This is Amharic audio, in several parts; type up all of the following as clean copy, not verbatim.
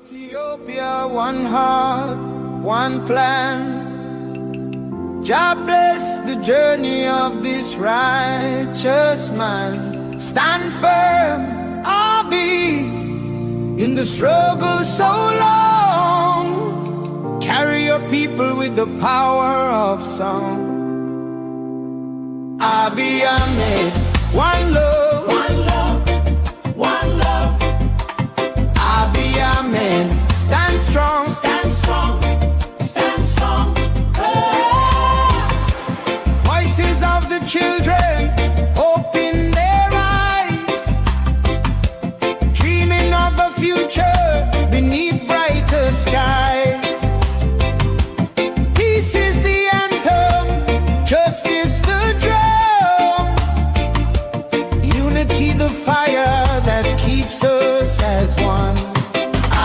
Ethiopia, one heart, one plan. Jah bless the journey of this righteous man. Stand firm, I'll be in the struggle so long. Carry your people with the power of song. Abi Amen, one love, one love, one love. Abi Amen, stand strong, stand strong, stand strong. Voices of the children, open their eyes, dreaming of a future beneath brighter skies. Peace is the anthem, justice the drum, unity the fire that keeps us as one.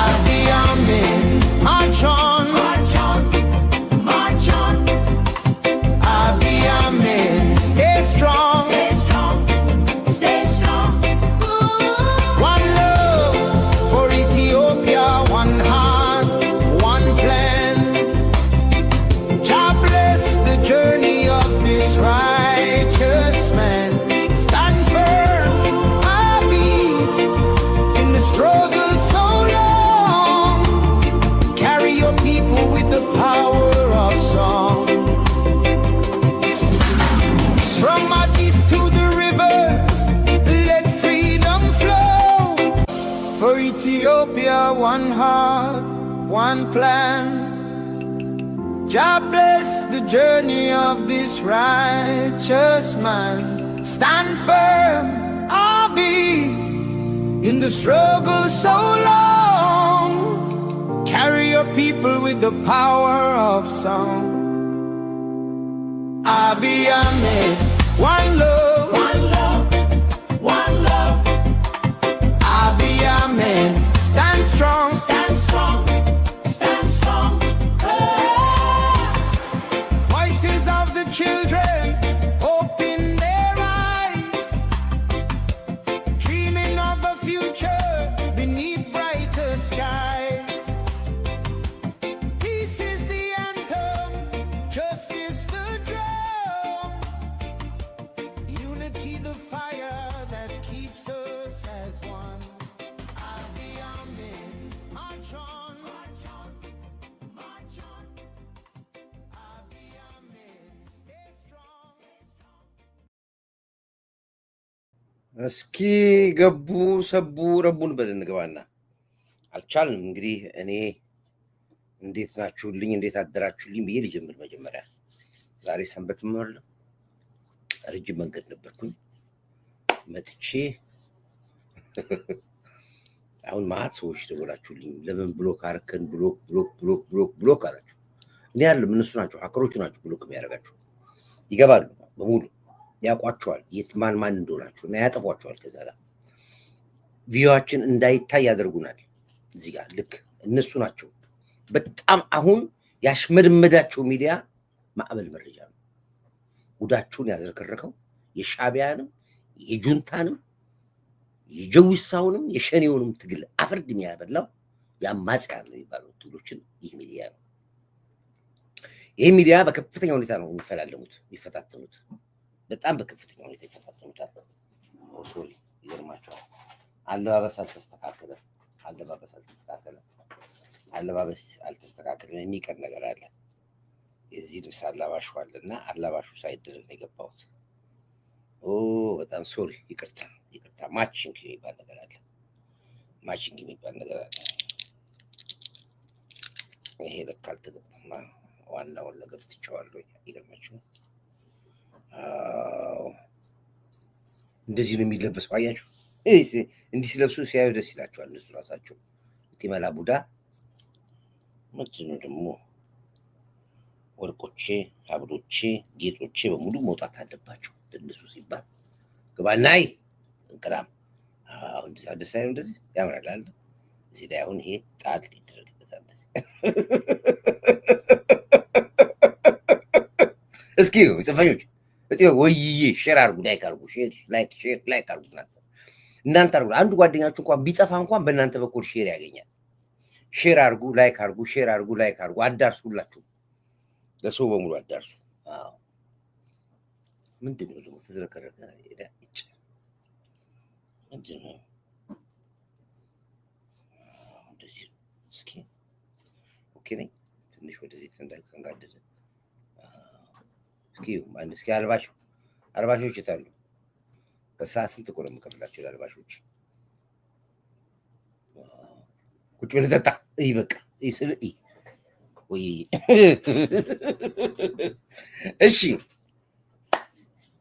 Abi Amen, march on, march on, march on. Abi Amen, stay strong, stay strong, stay strong. One love for Ethiopia, one heart, one plan. Jah bless the journey of this righteous man. Stand firm, Abi, in the struggle so long. Carry your people with the power of song. From Addis to the rivers, let freedom flow. For Ethiopia, one heart, one plan. Jah bless the journey of this righteous man. Stand firm, I'll be in the struggle so long. Carry your people with the power of song. Abi Amen, one love, one love, one love. Abi Amen, stand strong, stand strong, stand strong. Voices of the children, open their eyes, dreaming of a future beneath brighter skies. Peace is the anthem, justice the drum, unity the fire that keeps us as one. Abi Amen, march on, march on, march on. Abi Amen, stay strong, stay strong. እስኪ ገቡ ሰቡ ረቡን በል እንግባና አልቻልንም። እንግዲህ እኔ እንዴት ናችሁልኝ እንዴት አደራችሁልኝ ብዬ ልጀምር። መጀመሪያ ዛሬ ሰንበት ምርል ረጅም መንገድ ነበርኩኝ መጥቼ አሁን ማት ሰዎች ደወላችሁልኝ። ለምን ብሎክ አርከን ብሎክ ብሎክ ብሎክ ብሎክ ብሎክ አላችሁ። እኔ ያለው እነሱ ናቸው ሀከሮቹ ናቸው ብሎክ የሚያደርጋችሁ። ይገባሉ በሙሉ ያቋቸዋል የት ማን ማን እንደሆናችሁ እና ያጠፏቸዋል። ከዛ ጋር ቪዲዮአችን እንዳይታይ ያደርጉናል። እዚህ ጋር ልክ እነሱ ናቸው በጣም አሁን ያሽመድመዳቸው ሚዲያ ማዕበል መረጃ ነው። ጉዳችሁን ያዘረከረከው የሻቢያንም የጁንታንም የጀዊሳውንም የሸኔውንም ትግል አፍርድ የሚያበላው ያማጽያን ነው የሚባለው ትግሎችን ይህ ሚዲያ ነው። ይህ ሚዲያ በከፍተኛ ሁኔታ ነው የሚፈላለሙት የሚፈታተኑት። በጣም በከፍተኛ ሁኔታ ይፈታተኑታል። ሶሪ ይገርማቸዋል። አለባበስ አልተስተካከለ የሚቀር ነገር አለ። የዚህ ልብስ አላባሹ አለና አላባሹ ሳይደረግ ነው የገባሁት። በጣም ሶሪ ይቅርታ። ማቺንግ የሚባል ነገር አለ። ይሄ ለካ አልተገባም። ዋናውን ነገር ትቼዋለሁ። ይገርማችሁ እንደዚህ ነው የሚለበሰው። አያችሁ እንዲህ ሲለብሱ ሲያዩ ደስ ይላቸዋል እነሱ ራሳቸው። ቲመላ ቡዳ ምንድን ነው ደግሞ ወርቆቼ፣ ሀብሎቼ፣ ጌጦቼ በሙሉ መውጣት አለባቸው ለእነሱ ሲባል። ግባናይ እንቅራም እንደዚህ ደስ አይልም። እንደዚህ ያምራል አለ እዚህ ላይ አሁን ይሄ ጣል ይደረግበታል። እንደዚህ እስኪ ጽፈኞች ወይዬ ሼር አድርጉ፣ ላይክ አድርጉ፣ ላይክ አድርጉ። እናንተ አድርጉ። አንዱ ጓደኛችሁ እንኳን ቢጠፋ እንኳን በእናንተ በኩል ሼር ያገኛል። ሼር አድርጉ፣ ላይክ አድርጉ፣ ሼር አድርጉ፣ ላይክ አድርጉ፣ አዳርሱላችሁ፣ ለሰው በሙሉ አዳርሱ። አዎ ምንድን ነው ደግሞ ተዝረከረከ ሄዳ እጭ ምንድን ነው እንደዚህ? እስኪ ኦኬ ነኝ። ትንሽ ወደዚህ ተንጋደደ። እስኪ ማን እስኪ አልባሾች የታሉ? በሰዓት ስንት እኮ ነው የምከፍላቸው ለአልባሾች? ቁጭ ብለህ ጠጣ። በቃ ስል ወይ እሺ።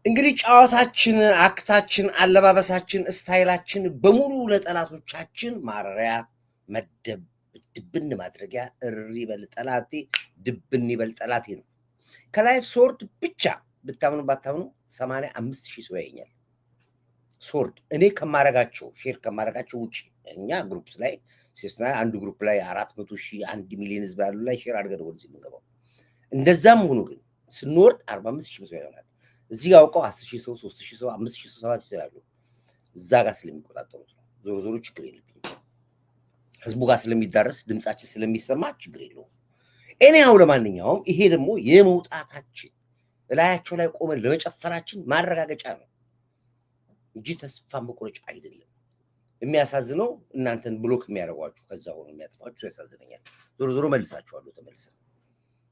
እንግዲህ ጨዋታችን፣ አክታችን፣ አለባበሳችን፣ ስታይላችን በሙሉ ለጠላቶቻችን ማረሪያ ድብን ማድረጊያ እሪ በል ጠላቴ ድብን ይበል ጠላቴ ነው። ከላይፍ ሶርድ ብቻ ብታምኑ ባታምኑ 85,000 ሰው ያየኛል። ሶርድ እኔ ከማረጋቸው ሼር ከማረጋቸው ውጪ እኛ ግሩፕስ ላይ ሲስና አንዱ ግሩፕ ላይ 400,000 1 ሚሊዮን ህዝብ ያሉ ላይ ሼር አድርገን ወደዚህ የምንገባው። እንደዛም ሆኖ ግን ስንወርድ 45,000 ሰው ይሆናል። እዚህ ያውቀው 10,000 ሰው 3,000 ሰው 5,000 ሰው 7,000 ይላሉ። እዛ ጋር ስለሚቆጣጠሩት ነው። ዞሮ ችግር የለብኝም። ህዝቡ ጋር ስለሚዳረስ ድምጻችን ስለሚሰማ ችግር የለውም። እኔው ለማንኛውም ይሄ ደግሞ የመውጣታችን እላያቸው ላይ ቆመን ለመጨፈራችን ማረጋገጫ ነው እንጂ ተስፋ መቁረጫ አይደለም። የሚያሳዝነው እናንተን ብሎክ የሚያደርጓችሁ ከዛ ሆኖ የሚያጥፋችሁ ያሳዝነኛል። ዞሮ መልሳችኋለሁ ተመልሰን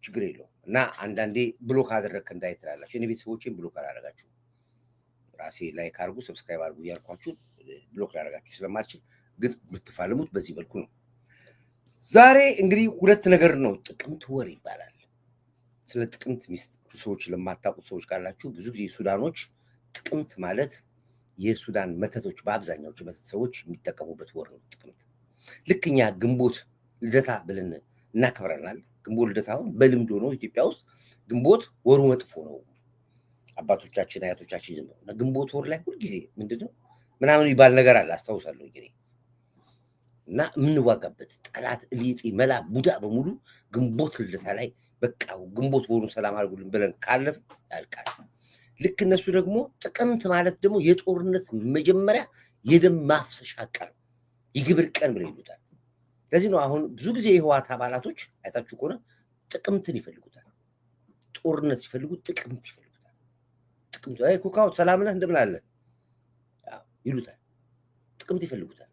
ችግር የለውም። እና አንዳንዴ ብሎክ አደረግክ እንዳይትላላችሁ እኔ ቤተሰቦቼን ብሎክ አላደረጋችሁ ራሴ ላይክ አድርጉ ሰብስክራይብ አድርጉ እያልኳችሁ ብሎክ ላደረጋችሁ ስለማልችል ግን ብትፋለሙት በዚህ መልኩ ነው። ዛሬ እንግዲህ ሁለት ነገር ነው። ጥቅምት ወር ይባላል። ስለ ጥቅምት ሚስት ሰዎች ለማታውቁት ሰዎች ካላችሁ ብዙ ጊዜ ሱዳኖች ጥቅምት ማለት የሱዳን መተቶች በአብዛኛዎቹ መተት ሰዎች የሚጠቀሙበት ወር ነው ጥቅምት። ልክ እኛ ግንቦት ልደታ ብለን እናከብረናል። ግንቦት ልደታ አሁን በልምድ ሆኖ ኢትዮጵያ ውስጥ ግንቦት ወሩ መጥፎ ነው። አባቶቻችን አያቶቻችን ጀምሮ ግንቦት ወር ላይ ሁልጊዜ ምንድነው ምናምን ይባል ነገር አለ አስታውሳለሁ እንግዲህ እና የምንዋጋበት ጠላት እሊጢ መላ ቡዳ በሙሉ ግንቦት ልደታ ላይ በቃ ግንቦት ወሩን ሰላም አድርጉልን ብለን ካለፍ ያልቃል። ልክ እነሱ ደግሞ ጥቅምት ማለት ደግሞ የጦርነት መጀመሪያ የደም ማፍሰሻ ቀን የግብር ቀን ብለው ይሉታል። ለዚህ ነው አሁን ብዙ ጊዜ የህወሓት አባላቶች አይታችሁ ከሆነ ጥቅምትን ይፈልጉታል። ጦርነት ሲፈልጉ ጥቅምት ይፈልጉታል። ጥቅምት አይ ኮካው ሰላም ነህ እንደምን አለ ይሉታል። ጥቅምት ይፈልጉታል።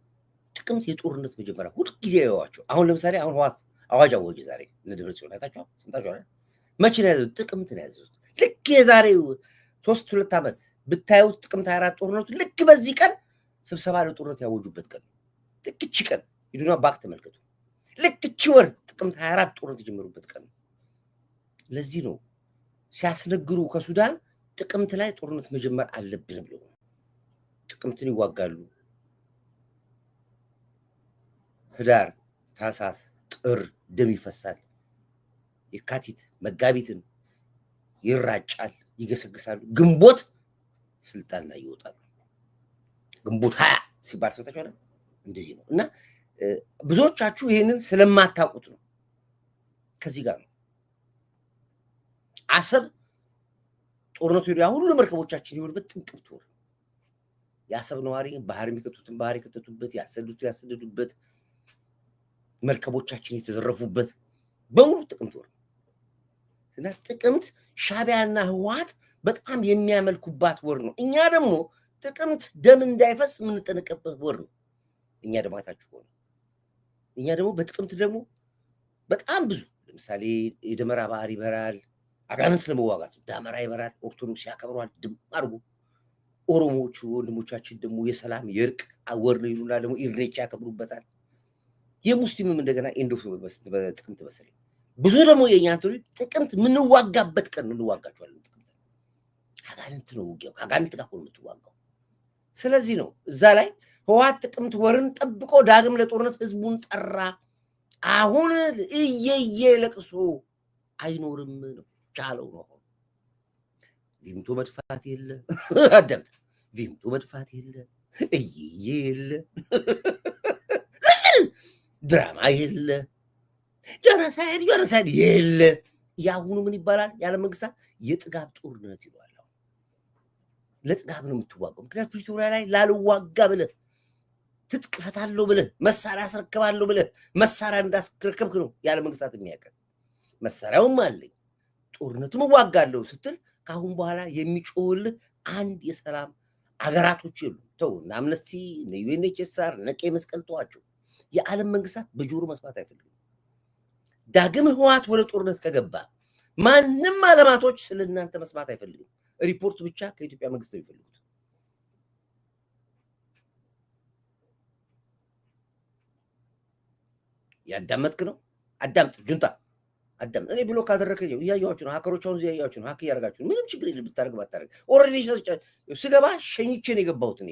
ጥቅምት የጦርነት መጀመሪያ ሁልጊዜ ያዩዋቸው። አሁን ለምሳሌ አሁን ህወሓት አዋጅ አወጀ ዛሬ ለደብረ ጽዮን አይታችኋል፣ ሰምታችኋል። መቼ ነው ያዘዙት? ጥቅምት ነው ያዘዙት። ልክ የዛሬው 3-2 ዓመት ብታዩት ጥቅምት 24 ጦርነቱ ልክ በዚህ ቀን ስብሰባ ለጦርነት ያወጁበት ቀን ልክ እቺ ቀን ሂዱና ባክ ተመልከቱ። ልክ እቺ ወር ጥቅምት 24 ጦርነት የጀመሩበት ቀን። ለዚህ ነው ሲያስነግሩ ከሱዳን ጥቅምት ላይ ጦርነት መጀመር አለብን ብለው ጥቅምትን ይዋጋሉ። ህዳር፣ ታህሳስ፣ ጥር ደም ይፈሳል። የካቲት መጋቢትን ይራጫል፣ ይገሰግሳሉ። ግንቦት ስልጣን ላይ ይወጣሉ። ግንቦት 20 ሲባል ሰምታችኋል። እንደዚህ ነው እና ብዙዎቻችሁ ይሄንን ስለማታውቁት ነው። ከዚህ ጋር ነው አሰብ ጦርነቱ ያ ሁሉ መርከቦቻችን ይወርበት ጥንቅምት ወር የአሰብ ነዋሪ ባህር የሚከቱትን ባህር የከተቱበት ያሰደዱበት መርከቦቻችን የተዘረፉበት በሙሉ ጥቅምት ወር እና ጥቅምት ሻቢያና ህወሓት በጣም የሚያመልኩባት ወር ነው። እኛ ደግሞ ጥቅምት ደም እንዳይፈስ የምንጠነቀቅበት ወር ነው። እኛ ደማታችሁ ሆነ እኛ ደግሞ በጥቅምት ደግሞ በጣም ብዙ ለምሳሌ የደመራ ባህር ይበራል። አጋንንት ለመዋጋት ዳመራ ይበራል። ኦርቶዶክስ ያከብሯል ድም አድርጎ። ኦሮሞቹ ወንድሞቻችን ደግሞ የሰላም የእርቅ ወር ነው ይሉና ደግሞ ኢሬቻ ያከብሩበታል። የሙስሊምም እንደገና ኤንዶፍ በጥቅምት መሰለኝ ብዙ ደግሞ የኛ አንተሪ ጥቅምት ምንዋጋበት ቀን እንዋጋቸዋለን። ጥቅምት አጋንንት ነው ውጊያው፣ አጋንንት ጋር ነው የምትዋጋው። ስለዚህ ነው እዛ ላይ ህወሓት ጥቅምት ወርን ጠብቆ ዳግም ለጦርነት ህዝቡን ጠራ። አሁን እየየ ለቅሶ አይኖርም ነው ቻለው ነው። ቪምቶ መድፋት የለ አደምጥ፣ ቪምቶ መድፋት የለ እየየ የለ ድራማ የለ ጀነሳይድ የለ። ያሁኑ ምን ይባላል? ያለ መንግስታት የጥጋብ ጦርነት ይሏል። ለጥጋብ ነው የምትዋጋው። ምክንያቱም ፕሪቶሪያ ላይ ላልዋጋ ብለህ ትጥቅፈታለሁ ብለህ መሳሪያ አስረክባለሁ ብለህ መሳሪያ እንዳስረከብክ ነው ያለ መንግስታት የሚያውቅ። መሳሪያውም አለኝ ጦርነቱም እዋጋለሁ ስትል ከአሁን በኋላ የሚጮህልህ አንድ የሰላም አገራቶች የሉ። ተው እነ አምነስቲ እነ ዩኤንኤችሲአር እነ ቀይ መስቀል ተዋቸው። የዓለም መንግስታት በጆሮ መስማት አይፈልግም። ዳግም ህወሓት ወደ ጦርነት ከገባ ማንም ዓለማቶች ስለ እናንተ መስማት አይፈልግም። ሪፖርት ብቻ ከኢትዮጵያ መንግስት ነው የሚፈልጉት። ያዳመጥክ ነው? አዳምጥ ጁንታ አዳምጥ። እኔ ብሎ ካደረከኝ እያያችሁ ነው። ሀከሮች አሁን እያያችሁ ነው። ሀክ እያደረጋችሁ ነው። ምንም ችግር የለም ብታደርግ ባታደርግ። ኦልሬዲ ስገባ ሸኝቼ ነው የገባሁት። እኔ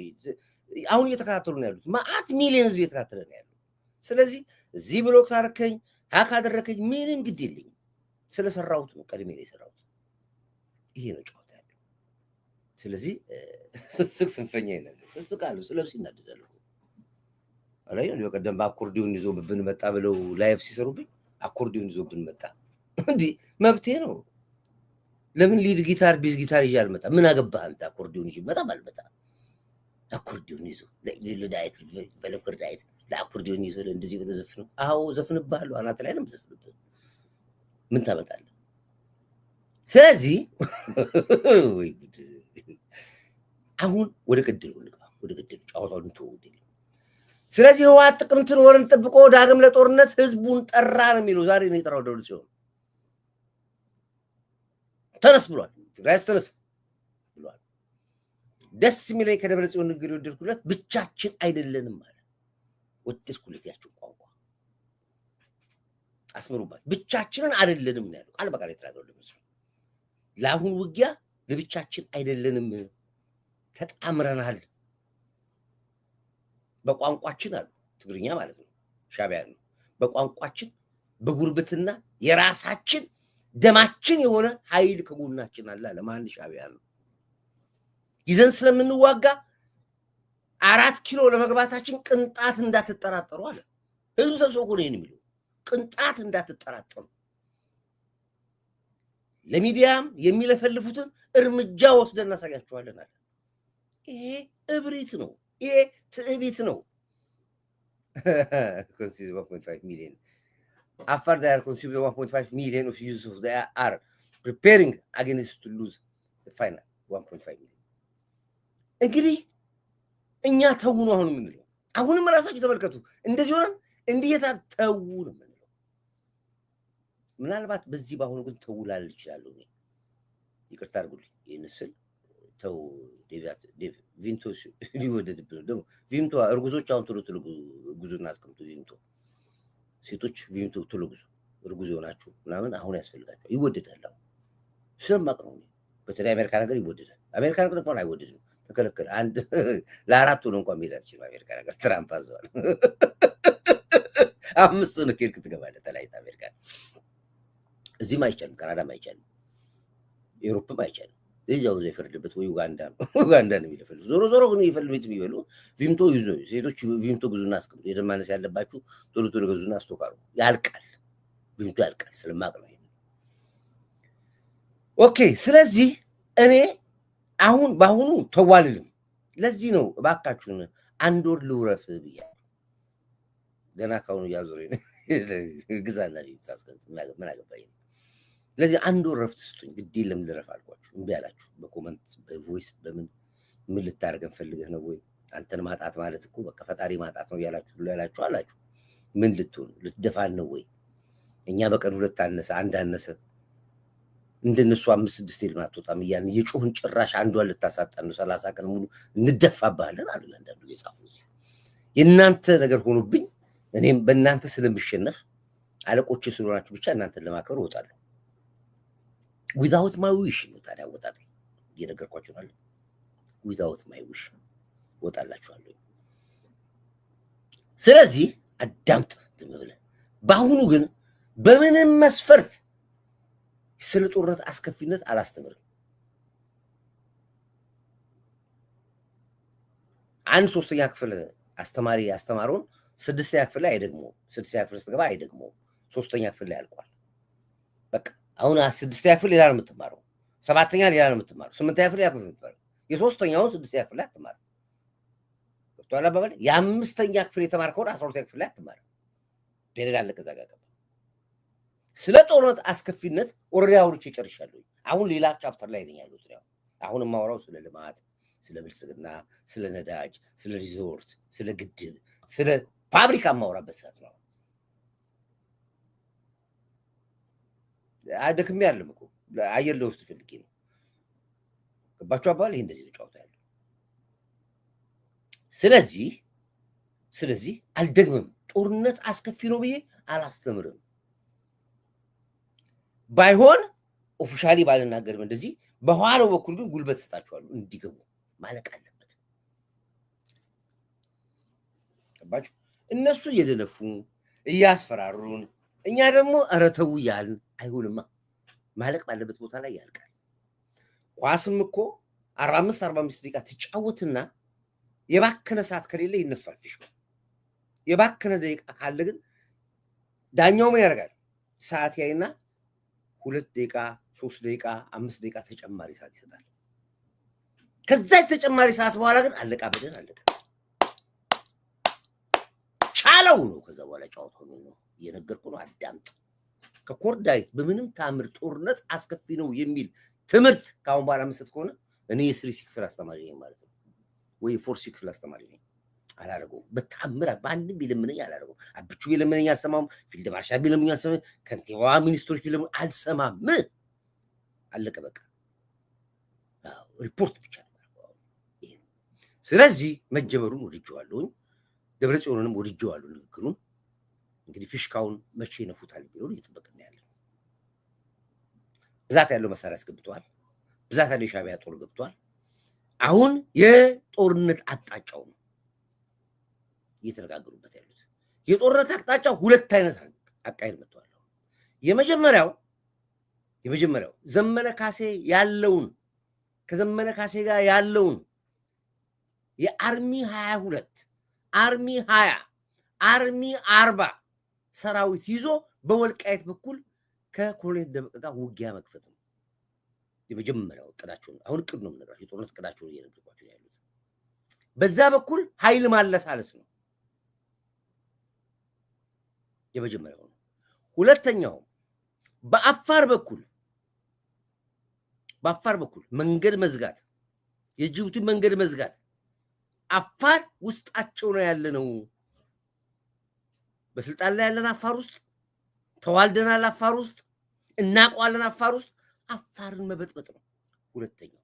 አሁን እየተከታተሉ ነው ያሉት። ማአት ሚሊዮን ህዝብ እየተከታተለ ነው ያለው። ስለዚህ እዚህ ብሎ ካደረከኝ ሀክ አደረከኝ ምንም ግድ የለኝም። ስለሰራሁት ነው ቀድሜ ነው የሰራሁት። ይሄ ነው ጨዋታ ያለው። ስለዚህ ስስቅ ስንፈኛ ይላል ስስቃለሁ። ስለብስ ይናደዳለሁ። አላይ ነው በቀደም በአኮርዲዮን ይዞ ብብን መጣ ብለው ላይፍ ሲሰሩብኝ አኮርዲዮን ይዞ ብብን መጣ። እንዴ መብቴ ነው። ለምን ሊድ ጊታር ቤዝ ጊታር ይዤ አልመጣ? ምን አገባህ አንተ? አኮርዲዮን ይዤ መጣ ባልመጣ አኮርዲዮን ይዞ ለዳይት በለኮርዳይት ለአኮርዲዮን ይዞ እንደዚህ ብሎ ዘፍነው። አዎ ዘፍንብሃለሁ። አናት ላይ ነው ዘፍንብህ። ምን ታመጣለህ? ስለዚህ ወይ ጉድ። አሁን ወደ ገደሉ እንግባ። ወደ ገደሉ ጨዋታውን ተወው። ስለዚህ ህወሓት ጥቅምትን ወርን ጠብቆ ዳግም ለጦርነት ህዝቡን ጠራ ነው የሚለው። ዛሬ ነው የጠራው ደውል ሲሆን ተነስ ብሏል። ትግራይ ተነስ ብሏል። ደስ የሚለኝ ከደብረ ጽዮን ንግግር የወደድኩለት ብቻችን አይደለንም ማለት ወደድኩለት። ያችሁ ቋንቋ አስመሩባት። ብቻችንን አይደለንም ነው ያለው። ቃል በቃል የተናገረው ደብረ ጽዮን ለአሁን ውጊያ ለብቻችን አይደለንም፣ ተጣምረናል። በቋንቋችን አሉ ትግርኛ ማለት ነው ሻዕቢያ ነው። በቋንቋችን በጉርብትና የራሳችን ደማችን የሆነ ኃይል ከጎናችን አለ። ለማን ሻዕቢያ ነው ይዘን ስለምንዋጋ 4 ኪሎ ለመግባታችን ቅንጣት እንዳትጠራጠሩ አለ። ህዝቡ ሰብስቦ ነው የሚለው። ቅንጣት እንዳትጠራጠሩ፣ ለሚዲያም የሚለፈልፉትን እርምጃ ወስደን እናሳያቸዋለን አለ። ይሄ እብሪት ነው። ይሄ ትዕቢት ነው። consider 1.5 million. After they are consumed 1.5 million of use of they are preparing against to lose the final 1.5 million. እንግዲህ እኛ ተው ነው አሁን የምንለው። አሁንም ራሳችሁ ተመልከቱ። እንደዚህ ሆነ እንዴት ተው ነው የምንለው። ምናልባት በዚህ ባሁኑ ግን ተው ላል ይችላል። እኔ ይቅርታ አድርጉልኝ ይህን ስል ተው ዴቭ ቪንቶ ሊወደድብህ ነው። ደግሞ ቪንቶ እርጉዞች አሁን ቶሎ ቶሎ ጉዙና አስቀምጡ። ቪንቶ ሴቶች ቪንቶ ቶሎ ጉዙ። እርጉዝ የሆናችሁ ምናምን አሁን ያስፈልጋቸው ይወደዳል። አሁን ስለማቅ ነው። በተለይ አሜሪካ ነገር ይወደዳል። አሜሪካ ነገር እንኳን አይወደድም፣ ተከለከለ። አንድ ለአራት ሆነ እንኳን መሄድ አትችልም። አሜሪካ ነገር ትራምፕ አዘዋል። 5 ነው ከልክ ትገባለህ ተለያይተህ አሜሪካ። እዚህም አይቻልም፣ ካናዳም አይቻልም፣ ዩሮፕም አይቻልም። እዛው የፈረደበት ወይ ኡጋንዳ ነው። ኡጋንዳ ነው የሚለፈል። ዞሮ ዞሮ ግን ይፈልጉት የሚበሉ ቪምቶ ይዞ ሴቶች ቪምቶ ግዙና አስቀምጡ። የደም ማነስ ያለባችሁ ቶሎ ቶሎ ገዙና አስተካሩ። ያልቃል፣ ቪምቶ ያልቃል። ስለማቅ ነው። ኦኬ። ስለዚህ እኔ አሁን በአሁኑ ተዋልልም። ለዚህ ነው እባካችሁን 1 ወር ልውረፍ ብያለሁ። ገና ካሁኑ ያዞረኝ ግዛና ታስቀምጥ ምን አገባኝ። ለዚህ 1 ወር ረፍት ስጡኝ። ግድ የለም ልረፍ አልኳችሁ። እምቢ አላችሁ። በኮመንት በቮይስ በምን ምን ልታደርገን ፈልገህ ነው ወይ? አንተን ማጣት ማለት እኮ በቃ ፈጣሪ ማጣት ነው ያላችሁ አላችሁ። ምን ልትሆን ልትደፋን ነው ወይ? እኛ በቀን 2 አነሰ 1 አነሰ እንደነሱ 5-6 ሄድ ማትወጣም እያልን የጮህን ጭራሽ አንዷን ልታሳጣን ነው። 30 ቀን ሙሉ እንደፋባለን አሉ አንዳንዱ የጻፉ። የእናንተ ነገር ሆኖብኝ እኔም በእናንተ ስለምሸነፍ አለቆች ስለሆናችሁ ብቻ እናንተን ለማክበር እወጣለሁ። ዊዛውት ማይ ዊሽ ነው ታዲያ ወጣጤ እየነገርኳችሁ ነው። ዊዛውት ማይ ዊሽ ወጣላችኋለሁ። ስለዚህ አዳምጥ ዝም ብለህ። በአሁኑ ግን በምንም መስፈርት ስለ ጦርነት አስከፊነት አላስተምርም። 1/3ኛ ክፍል አስተማሪ ያስተማረውን 6ኛ ክፍል ላይ አይደግሞ። 6ኛ ክፍል ስትገባ አይደግሞ። 3ኛ ክፍል ላይ አልቋል። በቃ አሁን 6ኛ ክፍል ሌላ ነው የምትማረው፣ 7ኛ ሌላ ነው የምትማረው፣ 8ኛ ክፍል ሌላ ነው የምትማረው። የ3ኛውን 6ኛ ክፍል ላይ አትማርም። ገብቶሃል አባባል የአምስተኛ ክፍል የተማርከውን 12ኛ ክፍል ላይ አትማርም ፔሬድ አለቀ እዛ ጋር ገባ ስለ ጦርነት አስከፊነት ኦልሬዲ አውርቼ ጨርሻለሁ አሁን ሌላ ቻፕተር ላይ ነኝ ያለሁት ነው አሁን የማወራው ስለ ልማት ስለ ብልጽግና ስለ ነዳጅ ስለ ሪዞርት ስለ ግድብ ስለ ፋብሪካ ማውራበት ሰዓት ነው አደክም ያለም እኮ አየር ለውስጥ ፈልጌ ነው ገባችሁ አባል ይሄ እንደዚህ ልጫወታ ያለው ስለዚህ አልደግምም ጦርነት አስከፊ ነው ብዬ አላስተምርም ባይሆን ኦፊሻሊ ባልናገርም እንደዚህ በኋላው በኩል ግን ጉልበት ሰጣቸዋለሁ እንዲገቡ ማለቅ አለበት ገባችሁ እነሱ እየደነፉ እያስፈራሩን እኛ ደግሞ አረተው ያልን አይሆንማ ማለቅ ባለበት ቦታ ላይ ያልቃል ኳስም እኮ 45 ደቂቃ ትጫወትና የባከነ ሰዓት ከሌለ ይነፋል ፊሽካ የባከነ ደቂቃ ካለ ግን ዳኛው ምን ያደርጋል ሰዓት ያይና 2 ደቂቃ 3 ደቂቃ 5 ደቂቃ ተጨማሪ ሰዓት ይሰጣል ከዛ ተጨማሪ ሰዓት በኋላ ግን አለቃ በደን አለቀ ቻለው ነው ከዛ በኋላ ጫወታው ነው የነገርኩ ነው አዳምጥ ከኮርዳይት በምንም ታምር ጦርነት አስከፊ ነው የሚል ትምህርት ካሁን በኋላ መስጠት ከሆነ እኔ የስሪሲ ክፍል አስተማሪ ነኝ ማለት ነው ወይ ፎርሲ ክፍል አስተማሪ ነኝ አላረገው በታምር ባንድም ቢለምነኝ አላረገው አብቹ ቢለምነኝ አልሰማም ፊልድ ማርሻል ቢለምነኝ አልሰማም ከንቲባ ሚኒስትሮች ቢለምነኝ አልሰማም አለቀ በቃ ሪፖርት ብቻ ነው ስለዚህ መጀመሩን ወድጄዋለሁኝ ደብረጽዮንንም ወድጄዋለሁ ንግግሩን እንግዲህ ፊሽካውን መቼ ነፉታል ቢሆን እየተጠበቅን ያለ ብዛት ያለው መሳሪያ አስገብቷል ብዛት ያለው ሻዕቢያ ጦር ገብቷል አሁን የጦርነት አቅጣጫው ነው እየተነጋገሩበት ያሉት የጦርነት አቅጣጫው ሁለት አይነት አቃይል መጥቷል የመጀመሪያው ዘመነ ካሴ ያለውን ከዘመነ ካሴ ጋር ያለውን የአርሚ 22 አርሚ 20 አርሚ 40 ሰራዊት ይዞ በወልቃይት በኩል ከኮሎኔል ደመቀ ጋር ውጊያ መክፈት ነው የመጀመሪያው እቅዳቸው አሁን እቅድ ነው የምነግራችሁ የጦርነት እቅዳቸው እየነገርኳችሁ ያሉት በዛ በኩል ኃይል ማለሳለስ ነው የመጀመሪያው ነው ሁለተኛው በአፋር በኩል መንገድ መዝጋት የጅቡቲ መንገድ መዝጋት አፋር ውስጣቸው ነው ያለነው በስልጣን ላይ ያለን አፋር ውስጥ ተዋልደናል አፋር ውስጥ እናቋለን አፋር ውስጥ አፋርን መበጥበጥ ነው ሁለተኛው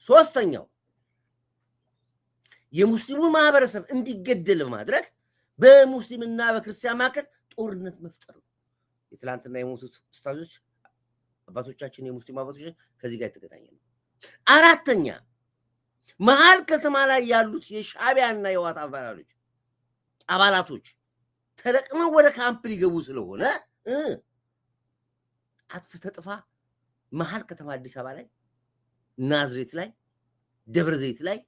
ሶስተኛው የሙስሊሙ ማህበረሰብ እንዲገደል ማድረግ በሙስሊምና በክርስቲያን መካከል ጦርነት መፍጠር ነው የትላንትና የሞቱት ኡስታዞች አባቶቻችን የሙስሊም አባቶች ከዚህ ጋር የተገናኘ ነው አራተኛ መሃል ከተማ ላይ ያሉት የሻዕቢያና የዋት አባላቶች ተለቅመው ወደ ካምፕ ሊገቡ ስለሆነ አጥፍተህ ጥፋ መሃል ከተማ አዲስ አበባ ላይ ናዝሬት ላይ ደብረ ዘይት ላይ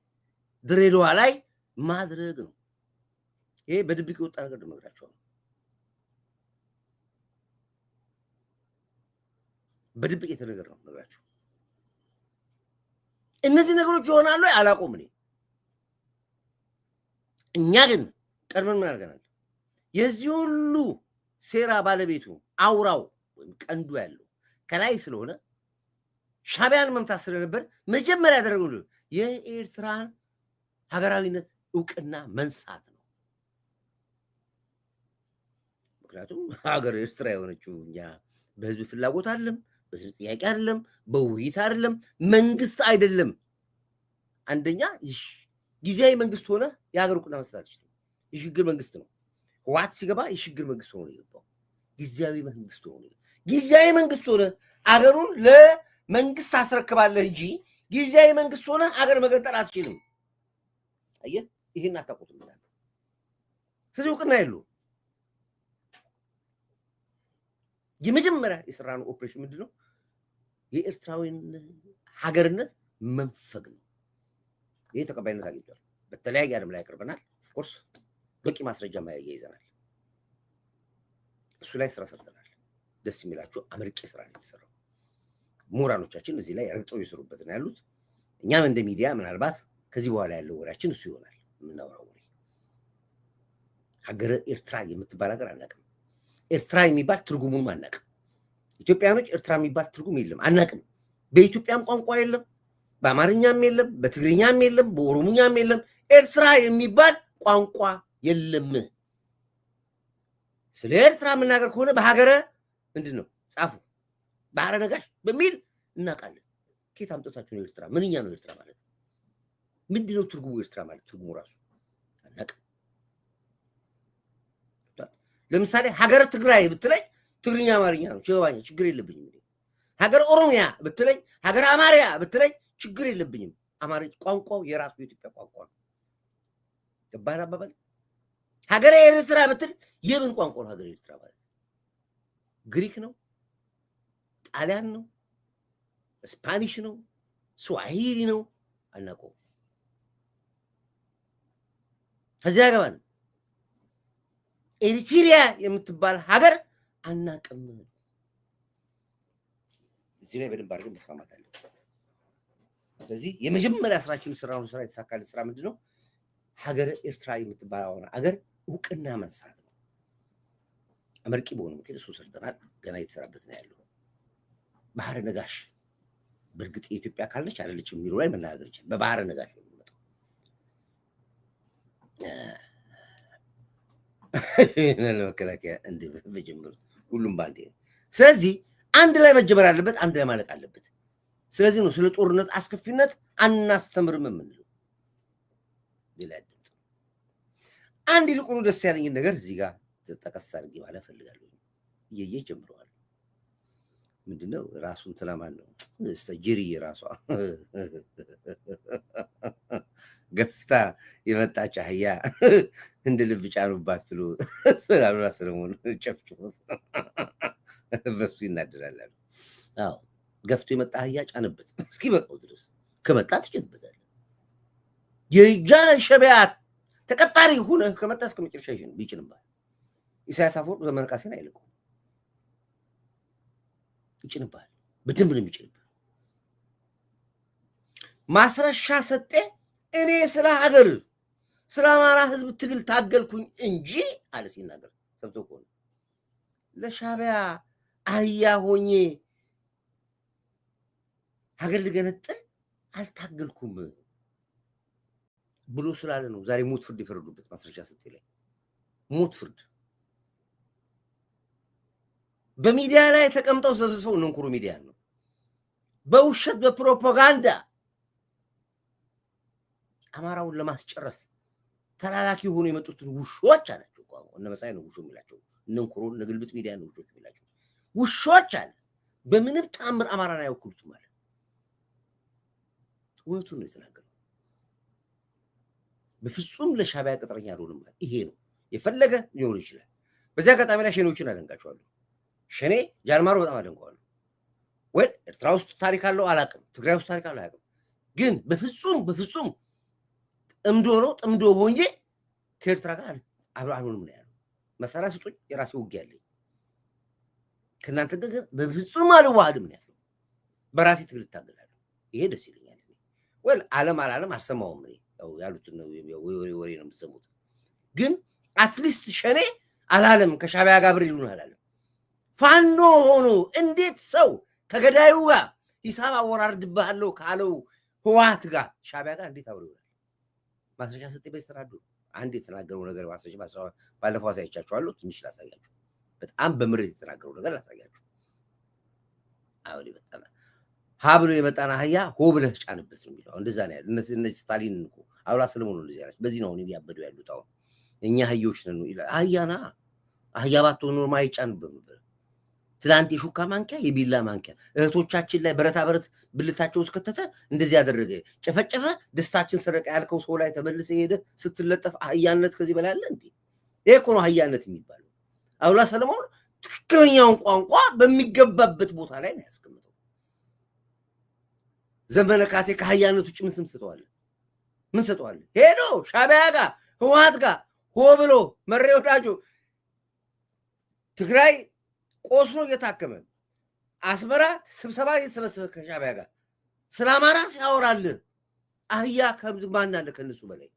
ድሬዳዋ ላይ ማድረግ ነው ይሄ በድብቅ የወጣ ነገር ነው መግራቸው በድብቅ የተነገረ ነው መግራቸው እነዚህ ነገሮች ይሆናሉ አላቆም እኛ ግን ቀድመን ምን አድርገናል የዚህ ሁሉ ሴራ ባለቤቱ አውራው ወይም ቀንዱ ያለው ከላይ ስለሆነ ሻዕቢያን መምታት ስለነበር መጀመሪያ ያደረገው የኤርትራን ሀገራዊነት እውቅና መንሳት ነው ምክንያቱም ሀገር ኤርትራ የሆነችው እኛ በህዝብ ፍላጎት አይደለም በህዝብ ጥያቄ አይደለም በውይይት አይደለም መንግስት አይደለም አንደኛ ጊዜያዊ መንግስት ሆነ የሀገር እውቅና መስጠት ይችላል የሽግግር መንግስት ነው ህወሓት ሲገባ የሽግግር መንግስት ሆኖ የገባው ጊዜያዊ መንግስት ሆነ አገሩን ለመንግስት አስረክባለህ እንጂ ጊዜያዊ መንግስት ሆነ አገር መገንጠል አትችልም አየህ ይሄን አታውቁትም ማለት ስለዚህ እውቅና የለውም የመጀመሪያ የሰራነው ኦፕሬሽን ምንድነው የኤርትራዊን ሀገርነት መንፈግ ነው ይሄ ተቀባይነት አግኝቷል በተለያየ ዓለም ላይ ያቀርበናል ኦፍ ኮርስ በቂ ማስረጃ ማያይዘናል እሱ ላይ ስራ ሰርተናል ደስ የሚላችሁ አመርቂ ስራ ነው የተሰራው ምሁራኖቻችን እዚህ ላይ ረግጠው ይሰሩበት ነው ያሉት እኛም እንደ ሚዲያ ምናልባት ከዚህ በኋላ ያለው ወራችን እሱ ይሆናል የምናወራው ወሬ። ሀገረ ኤርትራ የምትባል ሀገር አናውቅም። ኤርትራ የሚባል ትርጉሙን አናውቅም። ኢትዮጵያኖች ኤርትራ የሚባል ትርጉም የለም አናውቅም። በኢትዮጵያም ቋንቋ የለም፣ በአማርኛም የለም፣ በትግርኛም የለም፣ በኦሮሞኛም የለም። ኤርትራ የሚባል ቋንቋ የለም። ስለ ኤርትራ የምናገር ከሆነ በሀገረ ምንድን ነው ጻፉ፣ ባህረ ነጋሽ በሚል እናውቃለን። ከየት አምጥታችሁ ነው ኤርትራ? ምንኛ ነው ኤርትራ ማለት? ምንድን ነው ትርጉሙ? ኤርትራ ማለት ትርጉሙ ራሱ አናውቅም። ለምሳሌ ሀገረ ትግራይ ብትለኝ ትግርኛ አማርኛ ነው፣ ችግር የለብኝም። ሀገረ ኦሮሚያ ብትለኝ፣ ሀገረ አማርያ ብትለኝ ችግር የለብኝም። አማርኛ ቋንቋው የራሱ የኢትዮጵያ ቋንቋ ነው። ገባህ አባባል? ሀገረ ኤርትራ ብትል የምን ቋንቋ ነው? ሀገረ ኤርትራ ማለት ግሪክ ነው፣ ጣሊያን ነው፣ ስፓኒሽ ነው፣ ስዋሂሊ ነው፣ አናውቀውም። ከዚያ ገባን ኤሪትሪያ የምትባል ሀገር አናውቅም። እዚህ ላይ በደንብ አድርገን መስማማት አለ። ስለዚህ የመጀመሪያ ስራችን ስራ የተሳካልን ስራ ምንድን ነው? ሀገረ ኤርትራ የምትባል ሀገር እውቅና መንሳት ነው። አመርቂ በሆነ ምክንያት እሱ ሰርተናል፣ ገና እየተሰራበት ነው ያለው። ባህረ ነጋሽ በእርግጥ የኢትዮጵያ ካለች አይደለች የሚለው ላይ መናገር ይችላል። በባህረ ነጋሽ ነው የሚመጣው። ለመከላከያ እንደ በጀምሩ ሁሉም ባንዴ። ስለዚህ አንድ ላይ መጀመር አለበት፣ አንድ ላይ ማለቅ አለበት። ስለዚህ ነው ስለ ጦርነት አስከፊነት አናስተምርም የምንለው። ሌላ ድምፅ አንድ ይልቁኑ ደስ ያለኝን ነገር እዚህ ጋር ተጠቀስ አድርጌ ማለት ፈልጋለሁ። እየየ ጀምረዋል። ምንድነው ራሱን ተላማን ነው ጅሪ ራሷ ገፍታ የመጣች አህያ እንደ ልብ ጫኑባት ብሎ ሰለሞን ጨፍጭፎት በሱ ይናደዳል። አዎ ገፍቶ የመጣ አህያ ጫንበት እስኪ በቃው ድረስ ከመጣ ትጭንበታለህ። የሻዕቢያ ተቀጣሪ ሆነ ከመጣ እስከ መጨረሻ ይጭንባል። ኢሳያስ አፈወርቅ ዘመነ ካሴን አይልቁም፣ ይጭንባል። በደንብ ነው የሚጭንባል። ማስረሻ ሰጤ እኔ ስለ ሀገር ስለ አማራ ህዝብ ትግል ታገልኩኝ እንጂ አለ ሲናገር ሰብቶ ከሆነ ለሻዕቢያ አህያ ሆኜ ሀገር ልገነጥል አልታገልኩም ብሎ ስላለ ነው ዛሬ ሞት ፍርድ የፈረዱበት። ማስረሻ ሰጤ ላይ ሞት ፍርድ በሚዲያ ላይ ተቀምጠው ተሰብስበው እንንኩሩ ሚዲያ ነው በውሸት በፕሮፓጋንዳ አማራውን ለማስጨረስ ተላላኪ ሆኖ የመጡትን ውሾች አላቸው እኮ እነ መሳይ ነው ውሾ የሚላቸው፣ እንንኩሩ ለግልብጥ ሚዲያ ነው ውሾች የሚላቸው። ውሾች አለ በምንም ተአምር አማራን አይወክሉትም ማለት ወቱን ነው የተናገረው። በፍጹም ለሻዕቢያ ቅጥረኛ አልሆንም ማለት ይሄ ነው። የፈለገ ሊሆን ይችላል። በዚያ አጋጣሚ ላይ ሸኔዎችን አደንቃቸዋለሁ። ሸኔ ጃልማሮ በጣም አደንቀዋለሁ። ወይ ኤርትራ ውስጥ ታሪክ አለው አላውቅም፣ ትግራይ ውስጥ ታሪክ አለው አላውቅም። ግን በፍጹም ጥምዶ ሆኜ ከኤርትራ ጋር አልሆንም ነው ያለው። መሳሪያ ስጡኝ፣ የራሴ ውጊያ አለኝ፣ ከእናንተ ጋር በፍጹም አልዋሃድም ነው ያለው። በራሴ ትግል እታገላለሁ። ይሄ ደስ ይለኛል። ወይ ዓለም አላለም አልሰማውም። ያው ያሉትን ነው ወሬ ነው የምትሰሙት። ግን አትሊስት ሸኔ አላለም ከሻዕቢያ ጋር ብር ይሉን አላለም። ፋኖ ሆኖ እንዴት ሰው ከገዳዩ ጋር ሂሳብ አወራርድብሃለሁ ካለው ህወሓት ጋር ሻዕቢያ ጋር እንዴት አብሮ ይሆናል? ማስረሻ ሰጤ በስተራዱ አንድ የተናገረው ነገር ማስረሻ ባለፈው አሳይቻችኋለሁ። ትንሽ ላሳያችሁ። በጣም በምሬት የተናገረው ነገር ላሳያችሁ። አሁን ይመጣና ሀብሎ የመጣና አህያ ሆ ብለህ ጫንበት ነው የሚለው። እንደዛ ነው ያለው። እነዚህ ስታሊን እኮ አብላ ሰለሞን ነው እንደዚህ ያላችሁ። በዚህ ነው አሁን ያበዱ ያሉት። አሁን እኛ አህዮች ነን ይላል። አህያና አህያ ባትሆን ኖርማ አይጫንብም ነበር። ትላንት የሹካ ማንኪያ የቢላ ማንኪያ እህቶቻችን ላይ ብረታ ብረት ብልታቸው ውስጥ ከተተ፣ እንደዚህ ያደረገ ጨፈጨፈ፣ ደስታችን ሰረቀ ያልከው ሰው ላይ ተመልሰ ሄደ ስትለጠፍ አህያነት ከዚህ በላይ አለ እንዴ? ይሄ እኮ ነው አህያነት የሚባለው። አብላ ሰለሞን ትክክለኛውን ቋንቋ በሚገባበት ቦታ ላይ ነው ያስቀምጠው። ዘመነ ካሴ ከአህያነት ውጭ ምን ስም ሰጠዋል? ምን ሰጠዋል? ሄዶ ሻዕቢያ ጋር ህወሓት ጋር ሆ ብሎ መሬ ወዳጆ ትግራይ ቆስሎ እየታከመ አስመራ ስብሰባ እየተሰበሰበ ከሻዕቢያ ጋር ስለ አማራ ሲያወራል አህያ ከማን አለ ከነሱ በላይ?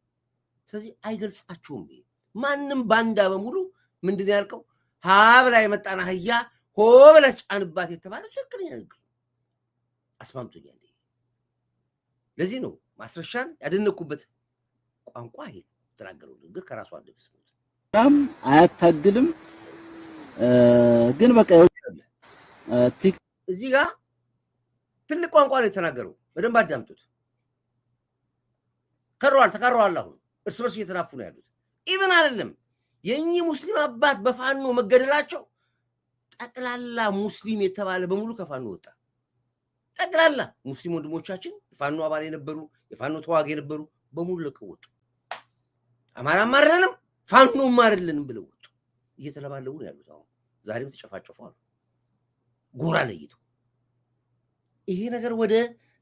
ስለዚህ አይገልጻቸውም። ማንም ባንዳ በሙሉ ምንድነው ያልከው ሀብላ የመጣና አህያ ሆብለ ጫንባት የተባለ ትክክለኛ ንግግር አስማምቶኛል። ለዚህ ነው ማስረሻን ያደነኩበት ቋንቋ ይሄ ተናገረው ንግግር ከራሱ አንደበት በጣም አያታግልም ግን በቃ እዚህ ጋር ትልቅ ቋንቋ ነው የተናገረው። በደንብ አዳምጡት። ተከረዋል። አሁን እርስ በርስ እየተናፉ ነው ያሉት። ኢቭን አይደለም የኚህ ሙስሊም አባት በፋኖ መገደላቸው ጠቅላላ ሙስሊም የተባለ በሙሉ ከፋኖ ወጣ። ጠቅላላ ሙስሊም ወንድሞቻችን የፋኖ አባል የነበሩ የፋኖ ተዋጊ የነበሩ በሙሉ ለቀው ወጡ። አማራም አይደለም ፋኖም አይደለም ብለው ወጡ። እየተለባለቡ ነው ያሉት። አሁን ዛሬም ተጨፋጨፈዋል ጎራ ለይተው። ይሄ ነገር ወደ